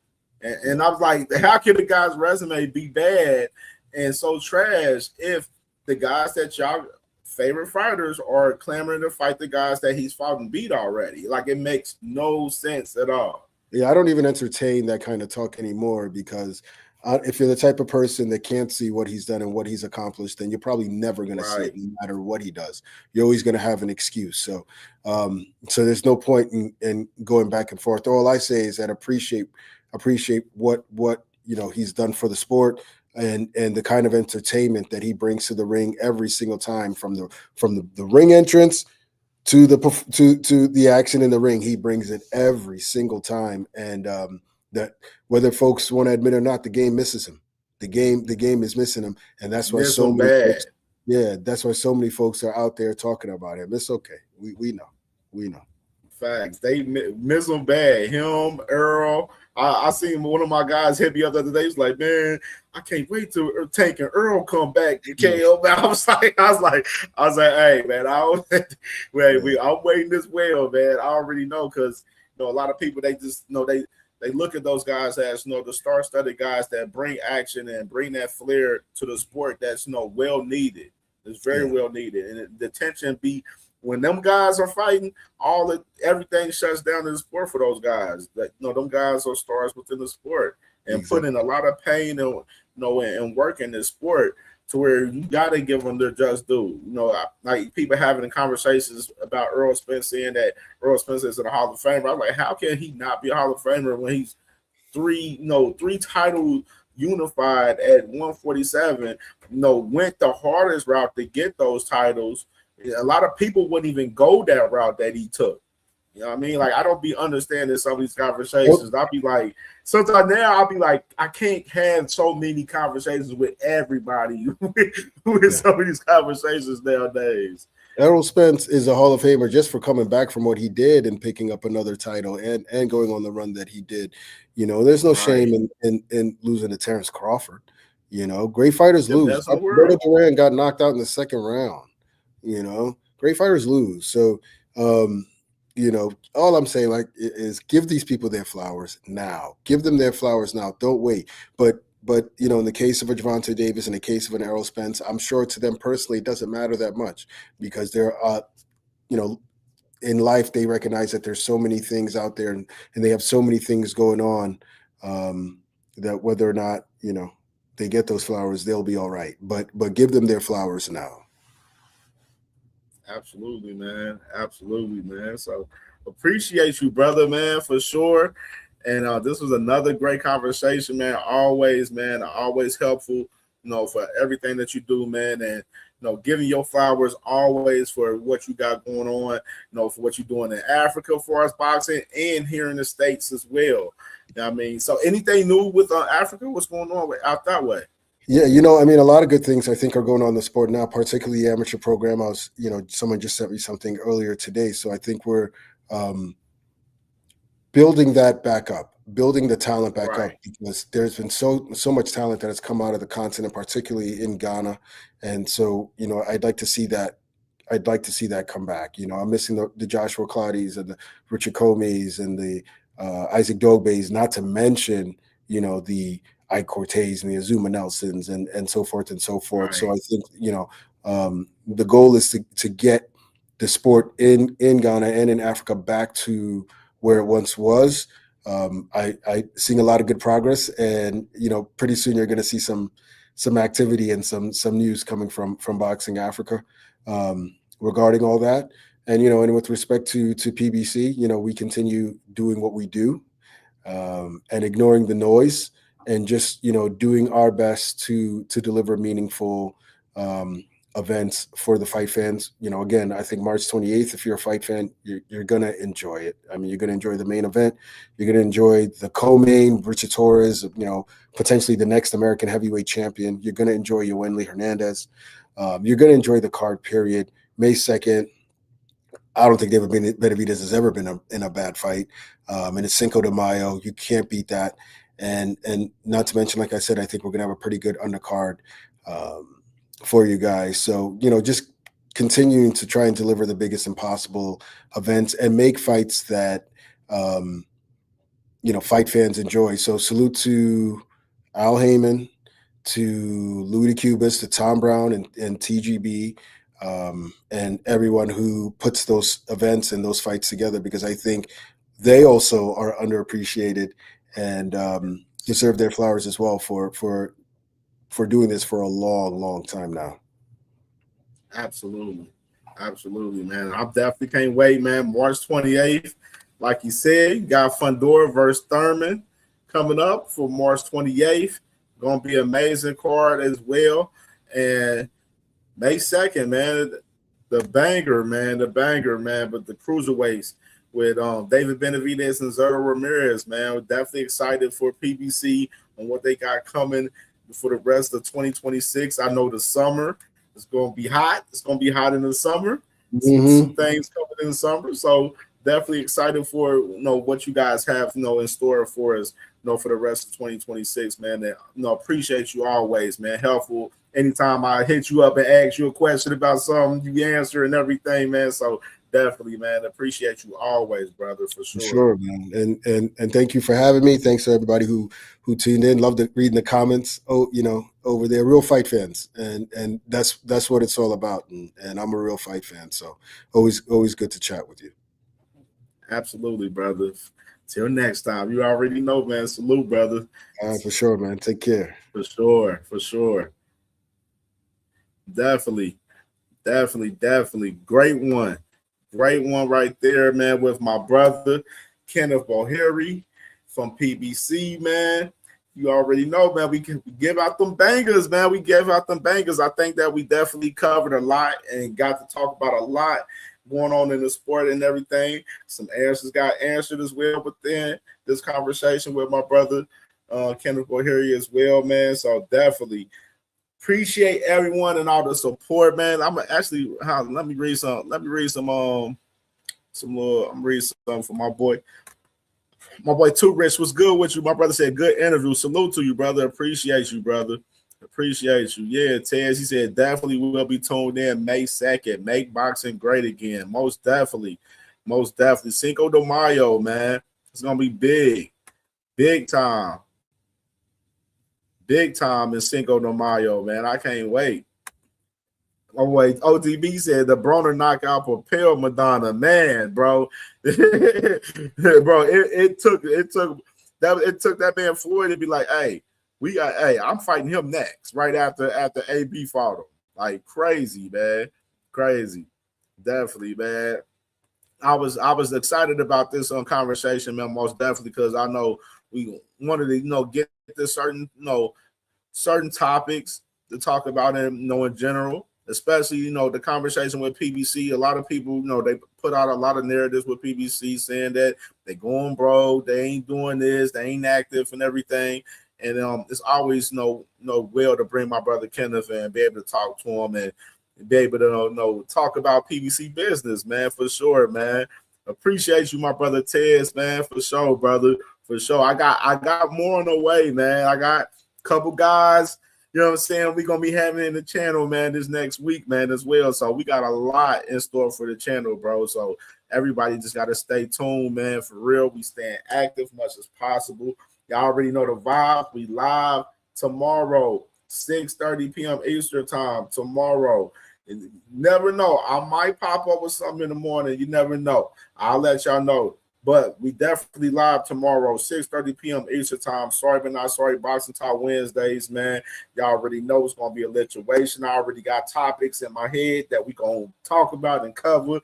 [SPEAKER 2] And I was like, how can the guy's resume be bad and so trash if the guys that y'all favorite fighters are clamoring to fight the guys that he's fought and beat already? Like, it makes no sense at all.
[SPEAKER 3] Yeah, I don't even entertain that kind of talk anymore because if you're the type of person that can't see what he's done and what he's accomplished, then you're probably never going to see it no matter what he does. You're always going to have an excuse. So there's no point in going back and forth. All I say is that appreciate what he's done for the sport and the kind of entertainment that he brings to the ring every single time, from the ring entrance to the action in the ring. He brings it every single time, and that whether folks want to admit or not, the game misses him. The game is missing him, and that's why so many folks, that's why so many folks are out there talking about him. It's okay. We know.
[SPEAKER 2] Facts. They miss him bad. Him, Earl. I seen one of my guys hit me up the other day. He's like, man, I can't wait till Tank and Earl come back to KO. I was like, hey, man, I'm waiting as well, man. I already know, because a lot of people, they just they look at those guys as the star-studded guys that bring action and bring that flair to the sport. That's well needed. It's very well needed, and the tension be. When them guys are fighting, everything shuts down in the sport for those guys. That them guys are stars within the sport and put in a lot of pain and work in this sport, to where you gotta give them their just due. Like people having conversations about Earl Spence, saying that Earl Spence is a Hall of Famer. I'm like, how can he not be a Hall of Famer when he's three title unified at 147? Went the hardest route to get those titles. A lot of people wouldn't even go that route that he took. You know what I mean? Like, I don't be understanding some of these conversations. I'll be like, sometimes now I'll be like, I can't have so many conversations with everybody with some of these conversations nowadays.
[SPEAKER 3] Errol Spence is a Hall of Famer just for coming back from what he did and picking up another title and going on the run that he did. There's no shame in losing to Terrence Crawford. Great fighters lose. Roberto Duran got knocked out in the second round. Great fighters lose. So, all I'm saying is give these people their flowers now. Give them their flowers now. Don't wait. But in the case of a Gervonta Davis, in the case of an Errol Spence, I'm sure to them personally it doesn't matter that much, because they're in life they recognize that there's so many things out there and they have so many things going on that whether or not they get those flowers, they'll be all right. But give them their flowers now.
[SPEAKER 2] Absolutely, man. So appreciate you, brother, man, for sure. And this was another great conversation, man. Always helpful, for everything that you do, man. And giving your flowers always for what you got going on, for what you're doing in Africa for us boxing and here in the States as well. You know what I mean? So anything new with Africa? What's going on out that way?
[SPEAKER 3] Yeah, a lot of good things I think are going on in the sport now, particularly the amateur program. Someone just sent me something earlier today. So I think we're building that back up, building the talent back up, because there's been so much talent that has come out of the continent, particularly in Ghana. And so, I'd like to see that. I'd like to see that come back. I'm missing the Joshua Claudis and the Richard Comeys and the Isaac Dogbeys, not to mention, the Ike Cortez and the Azuma Nelsons and so forth and so forth. So I think, the goal is to get the sport in Ghana and in Africa back to where it once was. I seeing a lot of good progress, and pretty soon you're going to see some activity and some news coming from Boxing Africa regarding all that. And and with respect to PBC, we continue doing what we do and ignoring the noise, and just doing our best to deliver meaningful events for the fight fans. Again, I think March 28th, if you're a fight fan, you're gonna enjoy it. I mean, you're gonna enjoy the main event. You're gonna enjoy the co-main, Richard Torres, potentially the next American heavyweight champion. You're gonna enjoy Yoenli Hernandez. You're gonna enjoy the card, period. May 2nd. I don't think David Benavidez has ever been in a bad fight. And it's Cinco de Mayo. You can't beat that. And not to mention, like I said, I think we're going to have a pretty good undercard for you guys. So, just continuing to try and deliver the biggest impossible events and make fights that, fight fans enjoy. So salute to Al Heyman, to Louis DeCubas, to Tom Brown and TGB, and everyone who puts those events and those fights together, because I think they also are underappreciated and deserve their flowers as well for doing this for a long, long time now.
[SPEAKER 2] Absolutely, man. I definitely can't wait, man. March 28th, like you said, you got Fundora versus Thurman coming up for March 28th. Gonna be an amazing card as well. And May 2nd, man, the banger, man. But the cruiserweights with David Benavidez and Zerto Ramirez, man. We're definitely excited for PBC and what they got coming for the rest of 2026. I know the summer is going to be hot. It's going to be hot in the summer. Some things coming in the summer. So definitely excited for what you guys have in store for us for the rest of 2026, man. And appreciate you always, man. Helpful anytime I hit you up and ask you a question about something, you answer and everything, man. So definitely, man, appreciate you always, brother, for sure.
[SPEAKER 3] For sure, man. And thank you for having me. Thanks to everybody who tuned in. Loved reading the comments. Over there, real fight fans, and that's what it's all about. And I'm a real fight fan, so always good to chat with you.
[SPEAKER 2] Absolutely, brother. Till next time. You already know, man. Salute, brother.
[SPEAKER 3] For sure, man. Take care.
[SPEAKER 2] For sure. Definitely. Great one right there, man, with my brother, Kenneth Bouhairie from PBC, man. You already know, man, we give out them bangers, man. We gave out them bangers. I think that we definitely covered a lot and got to talk about a lot going on in the sport and everything. Some answers got answered as well within this conversation with my brother, Kenneth Bouhairie as well, man. So definitely appreciate everyone and all the support, man. I'm actually let me read some for my boy. My boy Too Rich was good with you. My brother said good interview. Salute to you, brother. Appreciate you, brother. Appreciate you. Yeah, Tez, he said definitely will be tuned in May 2nd. Make boxing great again. Most definitely. Cinco de Mayo, man. It's gonna be big time in Cinco de Mayo, man. I can't wait. Oh wait, ODB said the Broner knockout propelled Madonna, man, bro. Bro, it took that man Floyd to be like, hey, I'm fighting him next, right after AB fought him. Like crazy, man. Crazy. Definitely, man. I was excited about this conversation, man, most definitely, because I know we wanted to, get to certain topics to talk about in general, especially, the conversation with PBC. A lot of people, they put out a lot of narratives with PBC saying that they going broke, they ain't doing this, they ain't active and everything. And it's always will to bring my brother Kenneth and be able to talk to him and be able to talk about PBC business, man, for sure, man. Appreciate you, my brother Tez, man, for sure, brother, for sure. I got more on the way, man. I got a couple guys, you know what I'm saying, we're going to be having in the channel, man, this next week, man, as well. So we got a lot in store for the channel, bro. So everybody just got to stay tuned, man, for real. We staying active much as possible. Y'all already know the vibe. We live tomorrow, 6:30 p.m. Eastern time tomorrow. And you never know. I might pop up with something in the morning. You never know. I'll let y'all know. But we definitely live tomorrow, 6:30 p.m. Eastern time. Sorry but not sorry. Boxing Talk Wednesdays, man. Y'all already know it's going to be a lituation. I already got topics in my head that we going to talk about and cover.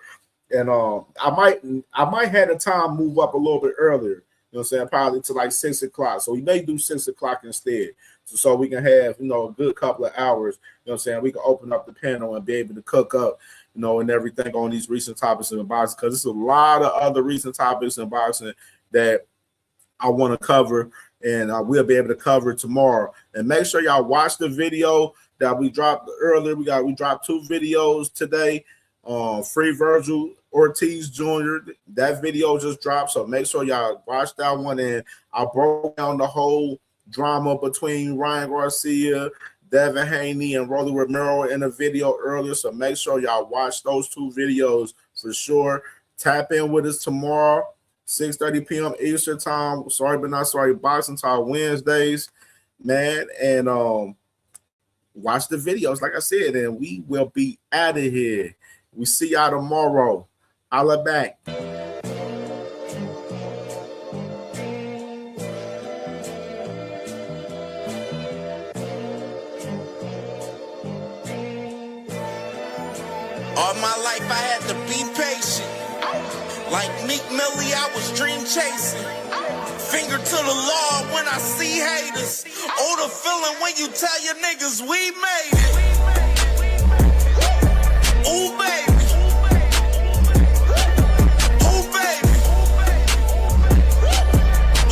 [SPEAKER 2] And I might have the time move up a little bit earlier. You know what I'm saying? Probably to like 6 o'clock. So we may do 6 o'clock instead. So we can have, a good couple of hours. You know what I'm saying? We can open up the panel and be able to cook up, and everything on these recent topics in boxing. Because there's a lot of other recent topics in boxing that I want to cover. And we'll be able to cover tomorrow. And make sure y'all watch the video that we dropped earlier. We dropped 2 videos today. Free Virgil Ortiz Jr. That video just dropped, so make sure y'all watch that one. And I broke down the whole drama between Ryan Garcia, Devin Haney, and Rolly Romero in a video earlier, so make sure y'all watch those 2 videos for sure. Tap in with us tomorrow, 6:30 p.m. Eastern time. Sorry but not sorry, Boxing Talk Wednesdays, man. And watch the videos, like I said, and we will be out of here. We see y'all tomorrow. Holla back.
[SPEAKER 1] All my life I had to be patient. Like Meek Millie, I was dream chasing. Finger to the law when I see haters. Oh, the feeling when you tell your niggas we made it. Ooh, baby. Ooh, baby.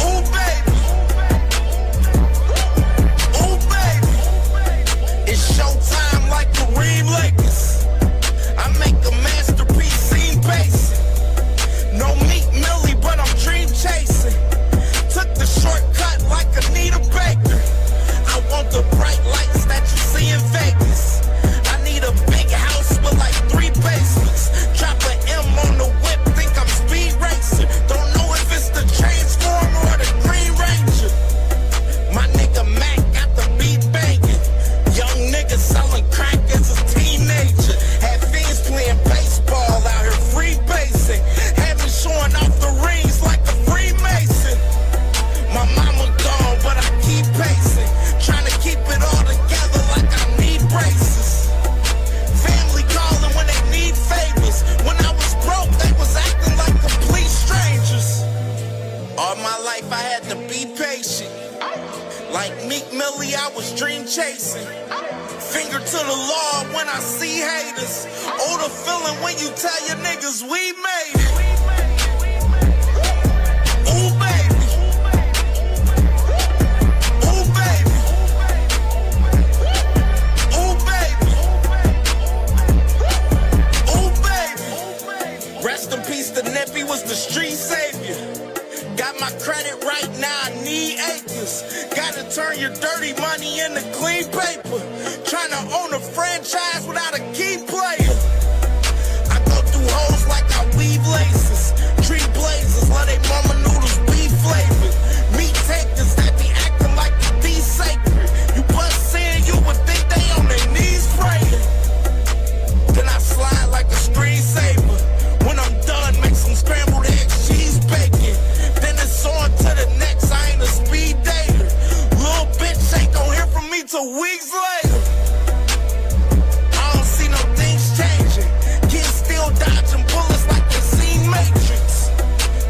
[SPEAKER 1] Ooh, baby. Ooh, baby. It's showtime like Kareem Lakers. I make a masterpiece, seem basic. No Meek Millie, but I'm dream chasing. Took the shortcut like Anita Baker. I want the bright lights that you see in Vegas. I need a big house with like 3 basements. Drop an M on the whip, think I'm speed racing. Don't know if it's the Transformer or the Green Ranger. My nigga Mac got the beat banging. Young nigga selling crack as a teenager. Had fiends playing baseball out here free basing. Had me showing off the rings like a Freemason. My mama gone, but I keep pacing. Trying to keep it all together like I need braces. Family calling when they need favors. When I was broke, they was acting like complete strangers. All my life I had to be patient. Like Meek Millie, I was dream chasing. Finger to the law when I see haters. Oh, the feeling when you tell your niggas we made it. Ooh, baby. Ooh, baby. Ooh, baby. Ooh, baby. Rest in peace, the Neppy was the street savior. Got my credit right now, I need acres. Gotta turn your dirty money into clean paper. Trying to own a franchise without a key player. I go through holes like I weave laces. Tree blazers, let they mama noodles be flavored. Meat takers that be acting like the D sacred. You bust in, you would think they on their knees praying. Then I slide like a screensaver. When I'm done, make some scrambled eggs, cheese bacon. Then it's on to the next, I ain't a speed dater. Little bitch ain't gon' hear from me till weeks later. I don't see no things changing. Kids still dodging bullets like they seen Matrix.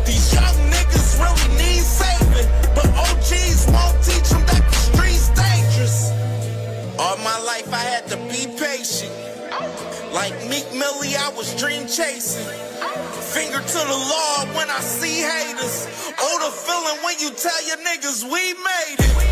[SPEAKER 1] These young niggas really need saving, but OGs won't teach them that the street's dangerous. All my life I had to be patient. Like Meek Millie, I was dream chasing. Finger to the law when I see haters. Oh, the feeling when you tell your niggas we made it.